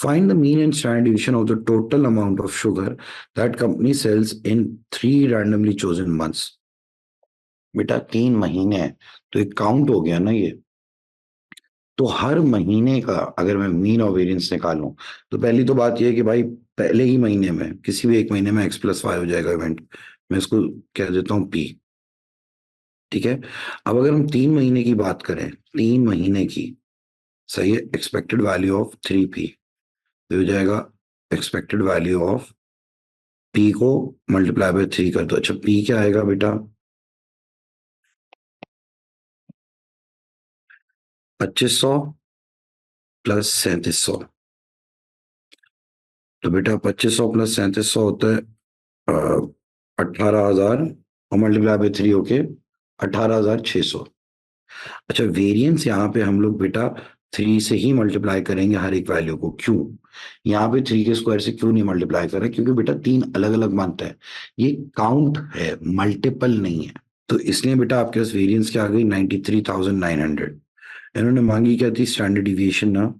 Find the mean and standard deviation of the total amount of sugar that company sells in 3 randomly chosen months. बेटा 3 महीने है, तो एक काउंट हो गया ना ये। तो हर महीने का अगर मैं मीन और वेरिएंस निकालूं, तो पहली तो बात यह है कि भाई पहले ही महीने में किसी भी एक महीने में x+y हो जाएगा इवेंट, मैं इसको कह देता हूं p। ठीक है। अब अगर हम 3 महीने की बात करें, 3 महीने की, सही है, एक्सपेक्टेड वैल्यू ऑफ 3p हो जाएगा एक्सपेक्टेड वैल्यू ऑफ p को मल्टीप्लाई बाय 3 कर दो। अच्छा p क्या आएगा बेटा, 2500 प्लस 3700। तो बेटा 2500 प्लस 3700 होता है 18,000 और मल्टीप्लाई बाय 3 होके 18,600। अच्छा वेरिएंस यहाँ पे हम लोग बेटा 3 से ही मल्टीप्लाई करेंगे हर एक वैल्यू को। क्यों, यहाँ पे 3 के स्क्वायर से क्यों नहीं मल्टीप्लाई कर रहे, क्योंकि बेटा 3 अलग अलग मंथ है, ये काउंट है, मल्टीपल नहीं है। तो इसलिए बेटा आपके पास वेरिएंस क्या आ गई, 93,900। इन्होंने मांगी क्या थी, स्टैंडर्ड डिविएशन ना,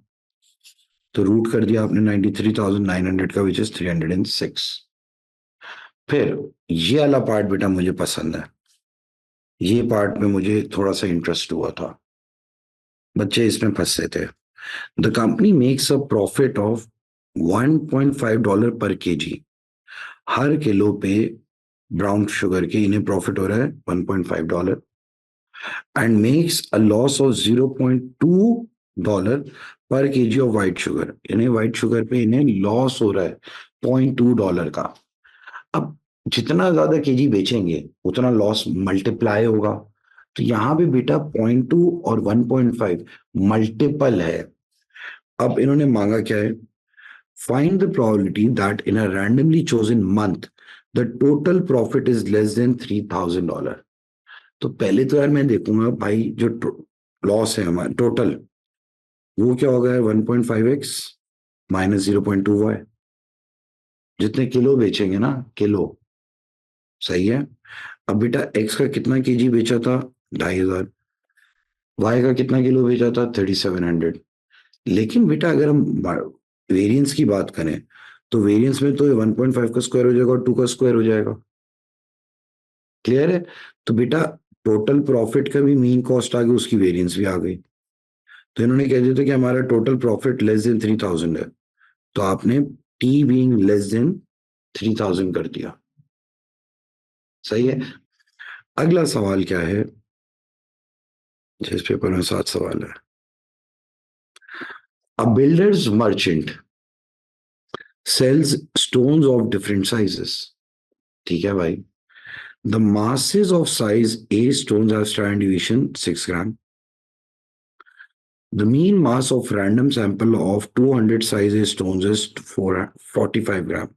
तो रूट कर दिया आपने 93,900 का, विच इज 306। फिर ये वाला पार्ट बेटा मुझे पसंद है, ये पार्ट में मुझे थोड़ा सा इंटरेस्ट हुआ था, बच्चे इसमें फंसे थे। The company makes a profit of $1.5 पर केजी। हर किलो पे ब्राउन शुगर के इन्हें प्रॉफिट हो रहा है $1.5 and makes a loss of $0.2 पर केजी ऑफ व्हाइट शुगर। इन्हें व्हाइट शुगर पे इन्हें लॉस हो रहा है $0.2 का। अब जितना ज्यादा केजी बेचेंगे उतना लॉस मल्टीप्लाई होगा, तो यहाँ पे बेटा 0.2 और 1.5 मल्टीपल है। अब इन्होंने मांगा क्या है, find the probability that in a randomly chosen month the total profit is less than $3,000। तो पहले तो यार मैं देखूंगा भाई जो लॉस है हमारा टोटल, वो क्या होगा 1.5x माइनस 0.2y, जितने किलो बेचेंगे ना, किलो, सही है। अब बेटा एक्स का कितना केजी बेचा था, 2,500, वाई का कितना किलो बेचा था, 3,700। लेकिन बेटा अगर हम वेरिएंस की बात करें तो वेरिएंस में तो 1.5 का स्क्वायर हो जाएगा और 2 का स्क्वायर हो जाएगा, क्लियर है। तो बेटा टोटल प्रॉफिट का भी मीन कॉस्ट आ गई, उसकी वेरिएंस भी आ गई। तो इन्होंने कह दिया था कि हमारा टोटल प्रॉफिट लेस देन 3,000 है, तो आपने टी बीइंग लेस देन 3,000 कर दिया, सही है। अगला सवाल क्या है, जिस पेपर में 7 सवाल है। A builders merchant sells stones of different sizes, ठीक है भाई। The masses of size A stones have standard deviation 6 gram. The mean mass of random sample of 200 size A stones is 45 gram.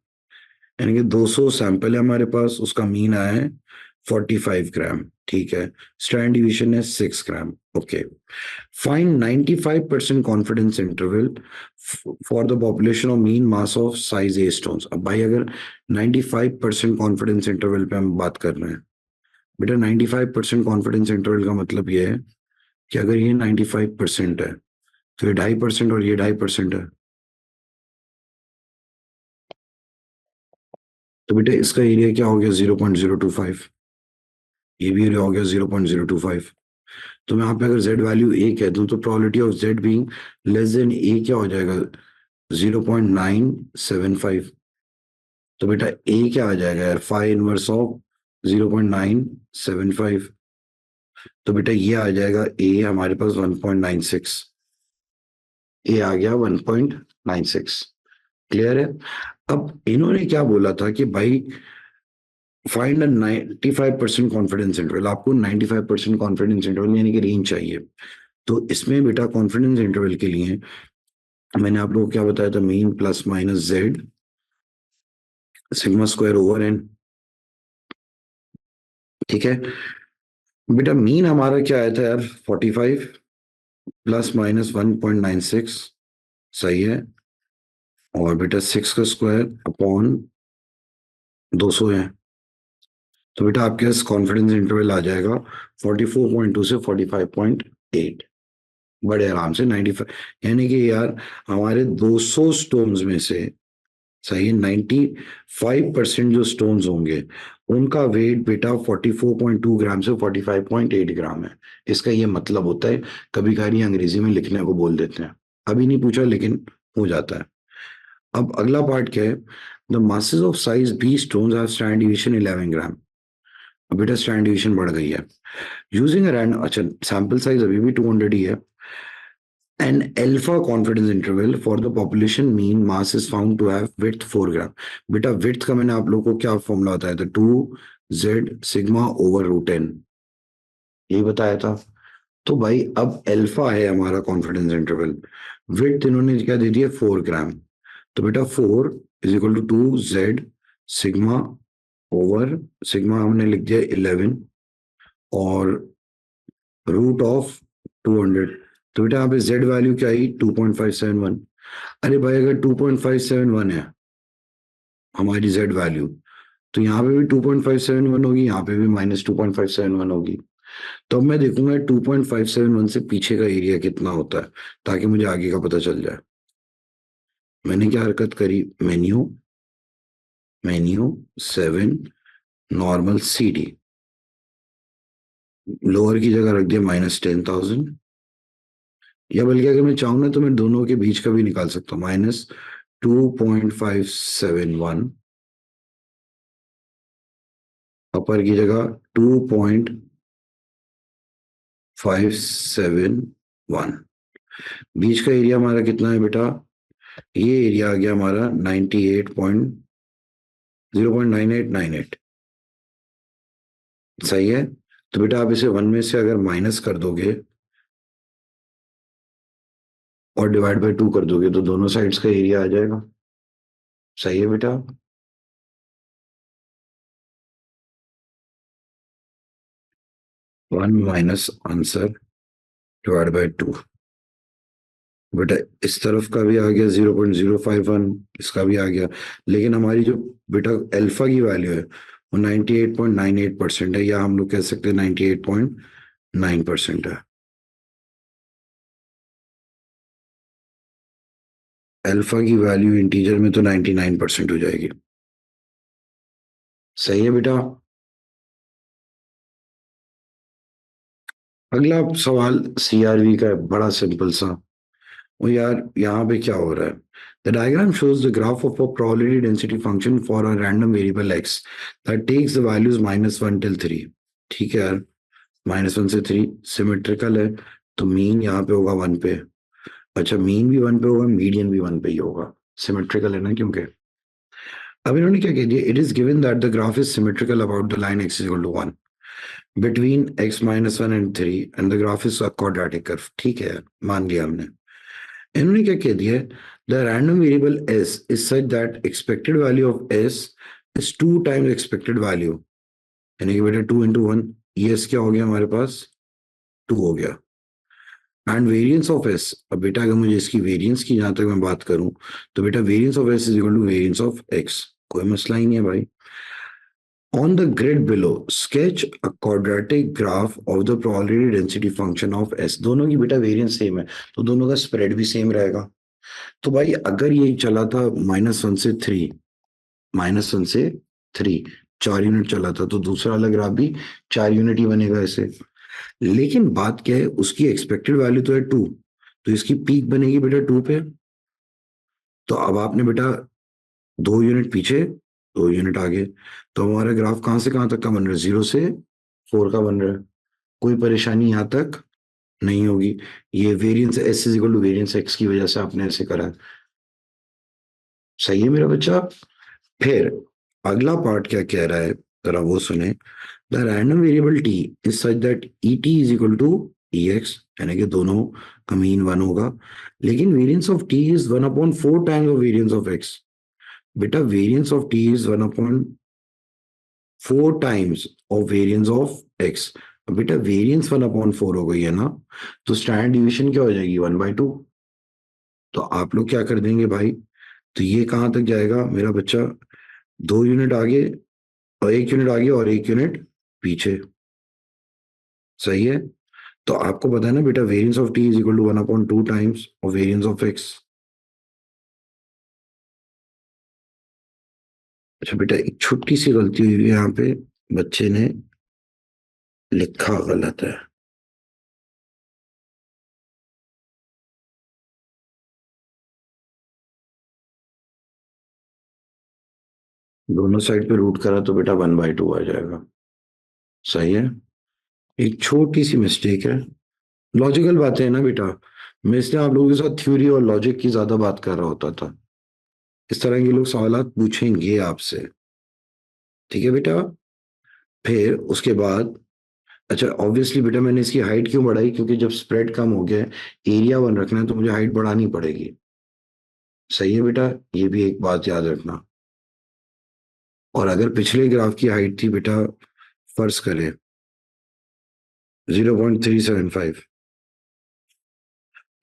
यानी कि 200 सैंपल है हमारे पास, उसका मीन आया है 45 ग्राम, ठीक है। स्टैंडर्ड डिवीजन है 6 gram, okay. Find 95% confidence interval for the population of mean mass of size A stones. अब भाई अगर 95% कॉन्फिडेंस इंटरवल पे हम बात कर रहे हैं, बेटा 95% कॉन्फिडेंस इंटरवल का मतलब ये है कि अगर ये 95% है तो ये 2.5% और ये 2.5% है, तो बेटा इसका एरिया क्या हो गया 0.025, ये भी एरिया हो गया 0.025। तो मैं यहाँ पे अगर जेड वैल्यू ए कह दूं तो probability of Z being less than A क्या हो जाएगा 0.975। तो बेटा ए क्या आ जाएगा यार, फाइव इनवर्स ऑफ 0.975। तो बेटा ये आ जाएगा ए हमारे पास 1.96, ए आ गया 1.96, क्लियर है। अब इन्होंने क्या बोला था कि भाई फाइंड अ 95% कॉन्फिडेंस इंटरवल, आपको 95% कॉन्फिडेंस इंटरवल यानी कि रेंज चाहिए। तो इसमें बेटा कॉन्फिडेंस इंटरवल के लिए मैंने आप लोगों को क्या बताया था, mean plus minus Z sigma square over N, ठीक है। बेटा मीन हमारा क्या आया था यार 45 प्लस माइनस 1.96, सही है। और बेटा 6 का स्क्वायर अपॉन 200 है, तो बेटा आपके पास कॉन्फिडेंस इंटरवल आ जाएगा 44.2 से 45.8, बड़े आराम से 95। यानी कि यार हमारे 200 स्टोन्स में से, सही है, 95% जो स्टोन्स होंगे उनका वेट बेटा 44.2 ग्राम से 45.8 ग्राम है। इसका ये मतलब होता है, कभी कभी अंग्रेजी में लिखने को बोल देते हैं, अभी नहीं पूछा लेकिन हो जाता है। अब अगला पार्ट क्या है, the masses of size B stones have standard division 11 gram. अब बेटा स्टैंडर्ड डिवीजन बढ़ गई है यूजिंग अ रैंडम, अच्छा सैंपल साइज अभी भी 200 ही है। An alpha confidence interval for the population mean mass is found to have width 4 gram। बेटा width का मैंने आप लोगों को क्या फॉर्मूला बताया था, 2z sigma over root N, यही बताया था। तो भाई अब अल्फा है हमारा कॉन्फिडेंस इंटरवल, विड्थ इन्होंने क्या दे दिया 4 ग्राम, तो बेटा 4 is equal to 2z sigma over, sigma हमने लिख दिया 11 और रूट ऑफ 200। तो बेटा यहाँ पे z वैल्यू क्या आई 2.571। अरे भाई अगर 2.571 है हमारी z वैल्यू, तो यहाँ पे भी 2.571 होगी, यहाँ पे भी -2.571 होगी। तो अब मैं देखूंगा 2.571 से पीछे का एरिया कितना होता है, ताकि मुझे आगे का पता चल जाए। मैंने क्या हरकत करी, menu menu 7 normal CD, lower की जगह रख दिया -10,000, या बल्कि अगर मैं चाहूँ ना तो मैं दोनों के बीच का भी निकाल सकता हूँ, -2.571, अपर की जगह 2.571, बीच का एरिया हमारा कितना है बेटा, ये एरिया आ गया हमारा 0.9898, सही है। तो बेटा आप इसे 1 में से अगर माइनस कर दोगे और डिवाइड बाय 2 कर दोगे तो दोनों साइड्स का एरिया आ जाएगा, सही है बेटा। 1 माइनस आंसर डिवाइड बाय 2, बेटा इस तरफ का भी आ गया 0.051, इसका भी आ गया, लेकिन हमारी जो बेटा अल्फा की वैल्यू है वो 98.98% है, या हम लोग कह सकते हैं 98.9% है। अल्फा की वैल्यू इंटीजर में तो 99% हो जाएगी, सही है बेटा। अगला सवाल CRV का है, बड़ा सिंपल सा। वो यार यहाँ पे क्या हो रहा है, the diagram shows the graph of a probability density function for a random variable x that takes the values -1 till 3। ठीक है यार, -1 से 3 सिमेट्रिकल है, तो मीन यहाँ पे होगा 1 पे। अच्छा, मीन भी 1 पे होगा, मीडियन भी 1 पे ही होगा, सिमेट्रिकल है ना, क्योंकि अब इन्होंने क्या कह दिया, it is given that the graph is symmetrical about the line x equal to 1 between x-1 and 3 and the graph is a quadratic curve। ठीक है, मान लिया हमने। इन्होंने क्या कह दिया है, the random variable s is such that expected value of s is 2 times expected value, यानी कि बेटा 2 into 1, ये s क्या हो गया हमारे पास, 2 हो गया, एंड वेरिएंस ऑफ s, अब बेटा अगर मुझे इसकी वेरिएंस की जहां तक मैं बात करूं तो बेटा variance of s is equal to variance of x, कोई मसला ही नहीं है भाई। On the grid below, sketch a quadratic graph of the probability density function of S। दोनों की बेटा वेरिएंस सेम है, तो दोनों का स्प्रेड भी सेम रहेगा। तो भाई अगर ये चला था -1 से 3, -1 से 3 4 यूनिट चला था, तो दूसरा वाला ग्राफ भी 4 यूनिट ही बनेगा ऐसे। लेकिन बात क्या है, उसकी एक्सपेक्टेड वैल्यू तो है 2, तो इसकी पीक बनेगी बेटा 2 पे। तो अब आपने बेटा 2 यूनिट पीछे, 2 यूनिट आगे, तो हमारा ग्राफ कहां से कहां तक का बन रहा है, 0 से 4 का बन रहा है, कोई परेशानी यहां तक नहीं होगी। ये variance S is equal to variance X की वजह से आपने ऐसे करा, सही है मेरा बच्चा। फिर अगला पार्ट क्या कह रहा है, जरा वो सुने। The random variable T is such that E T is equal to E X, यानी कि दोनों का मीन 1 होगा, लेकिन variance of T is 1/4 times of variance of X. बेटा variance of T is 1/4 times of variance of X. बेटा वेरिएंस 1/4 हो गई है ना, तो स्टैंडर्ड डिविएशन क्या हो जाएगी, 1/2। तो आप लोग क्या कर देंगे भाई, तो ये कहां तक जाएगा मेरा बच्चा, 2 यूनिट आगे और 1 यूनिट आगे और 1 यूनिट पीछे, सही है। तो आपको पता है ना बेटा, variance of T is equal to 1/2 times of variance of X. अच्छा बेटा, एक छोटी सी गलती हुई है यहाँ पे, बच्चे ने लिखा गलत है। दोनों साइड पे रूट करा तो बेटा 1/2 आ जाएगा, सही है। एक छोटी सी मिस्टेक है, लॉजिकल बातें है ना बेटा, मैं इसलिए आप लोगों के साथ थ्योरी और लॉजिक की ज्यादा बात कर रहा होता था। इस तरह के लोग सवाल पूछेंगे आपसे, ठीक है बेटा। फिर उसके बाद, अच्छा ऑब्वियसली बेटा मैंने इसकी हाइट क्यों बढ़ाई, क्योंकि जब स्प्रेड कम हो गया, एरिया 1 रखना है, तो मुझे हाइट बढ़ानी पड़ेगी, सही है बेटा। ये भी एक बात याद रखना। और अगर पिछले ग्राफ की हाइट थी बेटा, फर्ज करें 0.375,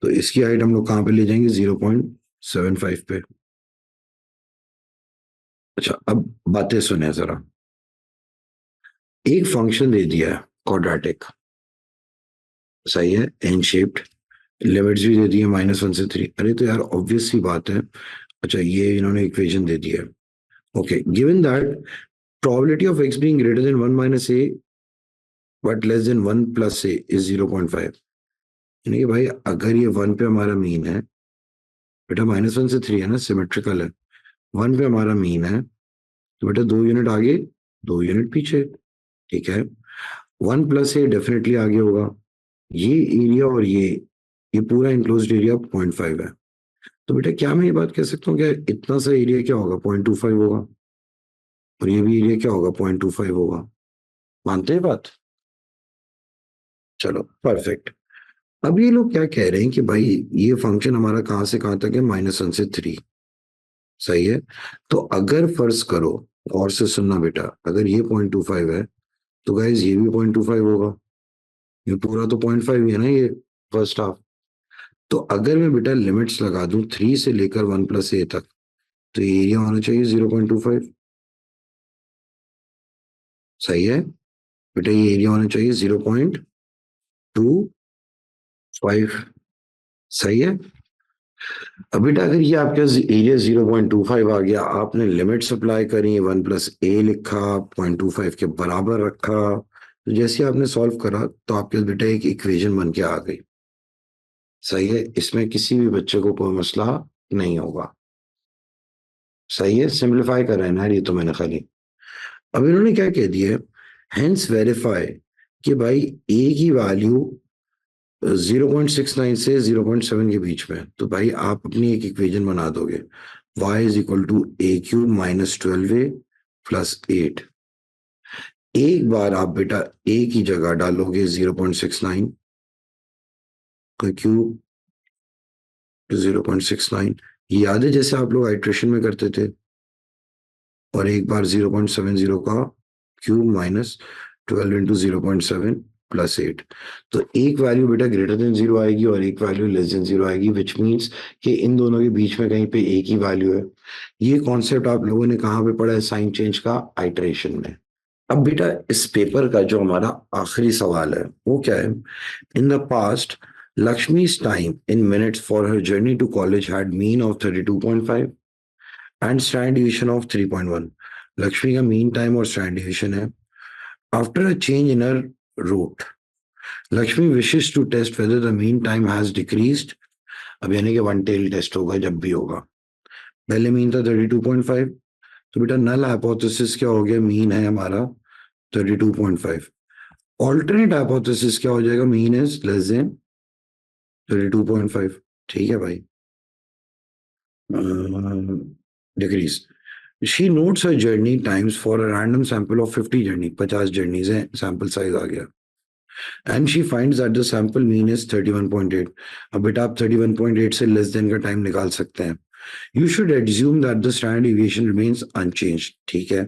तो इसकी हाइट हम लोग कहां पे ले जाएंगे, 0.75 पे। अच्छा अब बातें सुने जरा, एक फंक्शन दे दिया है क्वाड्रेटिक, सही है, एन शेप्ड, लिमिट्स भी दे दी है -1 से 3। अरे तो यार ऑब्वियस सी बात है। अच्छा ये इन्होंने इक्वेशन दे दी है, Okay, given that probability of x being greater than 1 minus a but less than 1 plus a is 0.5, यानी कि भाई अगर ये 1 पे हमारा मीन है, बेटा -1 से 3 है ना, सिमेट्रिकल है, 1 पे हमारा मीन है, तो बेटा 2 यूनिट आगे 2 यूनिट पीछे, ठीक है। 1 प्लस ए डेफिनेटली आगे होगा। ये एरिया और ये पूरा इंक्लोज्ड एरिया 0.5 है, तो बेटा क्या मैं ये बात कह सकता हूँ क्या इतना सा एरिया क्या होगा 0.25 होगा, और ये भी एरिया क्या होगा 0.25 होगा। मानते हैं बात? चलो परफेक्ट। अब ये लोग क्या कह रहे हैं कि भाई ये फंक्शन हमारा कहां से कहां तक है, -1 से 3, सही है। तो अगर फर्ज करो, और से सुनना बेटा, अगर ये 0.25 है तो गाइज ये भी 0.25 होगा, ये पूरा तो 0.5 ही है ना ये फर्स्ट हाफ। तो अगर मैं बेटा लिमिट्स लगा दूं 3 से लेकर 1 प्लस ए तक, तो ये एरिया होना चाहिए 0.25, सही है बेटा, ये एरिया होना चाहिए 0.25, सही है। अब बेटा अगर ये आपका एरिया 0.25 आ गया, आपने लिमिट्स अप्लाई करी, 1 प्लस ए लिखा, 0.25 के बराबर रखा, तो जैसे आपने सॉल्व करा तो आपके पास बेटा एक इक्वेशन बन के आ गई, सही है। इसमें किसी भी बच्चे को कोई मसला नहीं होगा, सही है। सिंप्लीफाई कर रहे हैं ना ये तो मैंने खाली। अब इन्होंने क्या कह दिया है, हेंस वेरीफाई कि भाई ए की वैल्यू 0.69 से 0.7 के बीच में, तो भाई आप अपनी एक इक्वेशन बना दोगे, y is equal to A cube minus 12a plus 8। एक बार आप बेटा a की जगह डालोगे 0.69 का क्यूब 0.69, ये याद है जैसे आप लोग आइट्रेशन में करते थे, और एक बार 0.70 का क्यूब माइनस 12 इंटू 0.7 प्लस 8, तो एक वैल्यू बेटा ग्रेटर देन 0 आएगी और एक वैल्यू लेस देन 0 आएगी, विच मीन्स कि इन दोनों के बीच में कहीं पे एक ही वैल्यू है। ये कॉन्सेप्ट आप लोगों ने कहाँ पे पढ़ा है साइन चेंज का, आइट्रेशन में। अब बेटा इस पेपर का जो हमारा आखिरी सवाल है वो क्या है, in the past Lakshmi's time in minutes for her journey to college had mean of 32.5 and standard deviation of 3.1। Lakshmi का मीन टाइम और स्टैंडर्ड डिवीजन है। After a change in her route, Lakshmi wishes to test whether the mean time has decreased. अब यानी कि वन टेल टेस्ट होगा जब भी होगा। पहले मीन था 32.5, तो बेटा नल हाइपोथेसिस क्या हो गया, मीन है हमारा 32.5। ऑल्टरनेट हाइपोथेसिस क्या हो जाएगा, मीन इज लेस देन 32.5, ठीक है भाई। Decrease, she notes her journey times for a random sample of 50 journey, 50 journeys हैं, सैंपल साइज आ गया, and she finds that the sample mean is 31.8। अब बेटा आप 31.8 से लेस देन का टाइम निकाल सकते हैं। You should assume that the standard deviation remains unchanged, ठीक है।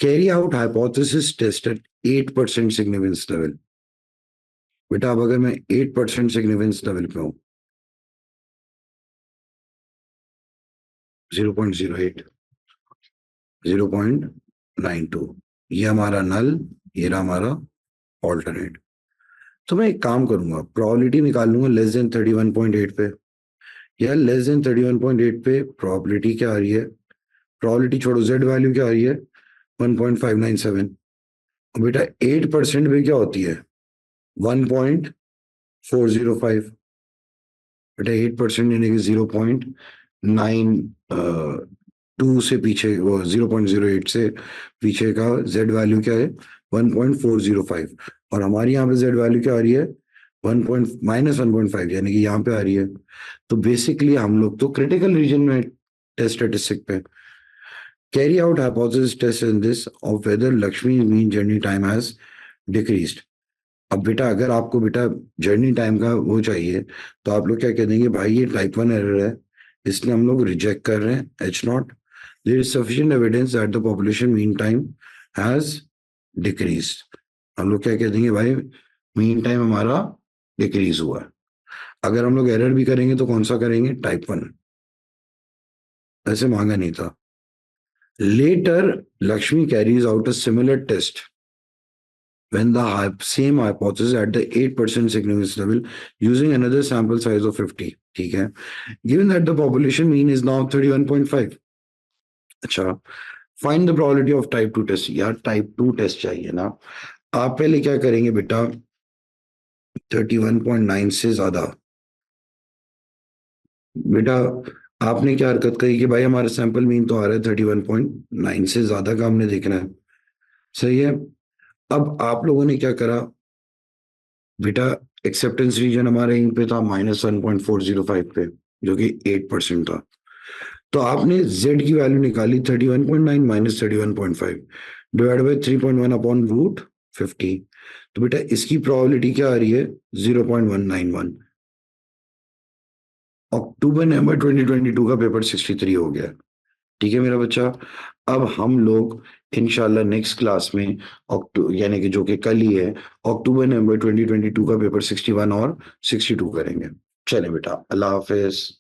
Carry out hypothesis test at 8% significance level. बेटा अब अगर मैं 8% सिग्निफिकेंस लेवल पे हूँ, 0.08, 0.92, ये हमारा नल, ये रहा हमारा ऑल्टरनेट। तो मैं एक काम करूंगा, प्रोबेबिलिटी निकाल लूंगा लेस देन 31.8 पे। यार लेस देन 31.8 पे प्रोबेबिलिटी क्या आ रही है, प्रोबेबिलिटी छोड़ो, जेड वैल्यू क्या आ रही है 1.597। बेटा 8% पे क्या होती है 1.405, बेटा 8% यानी कि 0.92 से पीछे, वो 0.08 से पीछे का जेड वैल्यू क्या है 1.405, और हमारी यहाँ पे जेड वैल्यू क्या आ रही है 1.5 यानी कि यहाँ पे आ रही है। तो बेसिकली हम लोग तो क्रिटिकल रीजन में टेस्ट स्टैटिस्टिक पे। Carry out hypothesis test in this of whether Lakshmi mean journey time has decreased. अब बेटा अगर आपको बेटा जर्नी टाइम का वो चाहिए, तो आप लोग क्या कह देंगे, भाई ये टाइप 1 एरर है, इसलिए हम लोग रिजेक्ट कर रहे हैं H nought. There is sufficient evidence that the population mean time has decreased. हम लोग क्या कह देंगे, भाई मीन टाइम हमारा डिक्रीज हुआ है। अगर हम लोग एरर भी करेंगे तो कौन सा करेंगे, टाइप 1, ऐसे मांगा नहीं था। Later Lakshmi carries out a similar test when the same hypothesis at the 8% significance level using another sample size of 50, ठीक है। Given that the population mean is now 31.5, अच्छा find the probability of type 2 test. यार टाइप 2 टेस्ट चाहिए ना। आप पहले क्या करेंगे बेटा, 31.9 से ज्यादा। बेटा आपने क्या हरकत करी कि भाई हमारा सैंपल मीन तो आ रहा है 31.9 से ज्यादा का हमने देखना है, सही है। अब आप लोगों ने क्या करा बेटा, एक्सेप्टेंस रीजन हमारे यहीं पे था -1.405 पे, जो कि 8% था। तो आपने z की वैल्यू निकाली 31.9 minus 31.5 divide by 3.1 upon root 50। तो बेटा इसकी प्रोबेबिलिटी क्या आ रही है, 0.191। अक्टूबर नवंबर 2022 का पेपर 63 हो गया। ठीक है मेरा बच्चा। अब हम लोग इंशाल्लाह नेक्स्ट क्लास में यानी कि जो कि कल ही है, अक्टूबर नवंबर 2022 का पेपर 61 और 62 करेंगे। चले बेटा, अल्लाह हाफिज।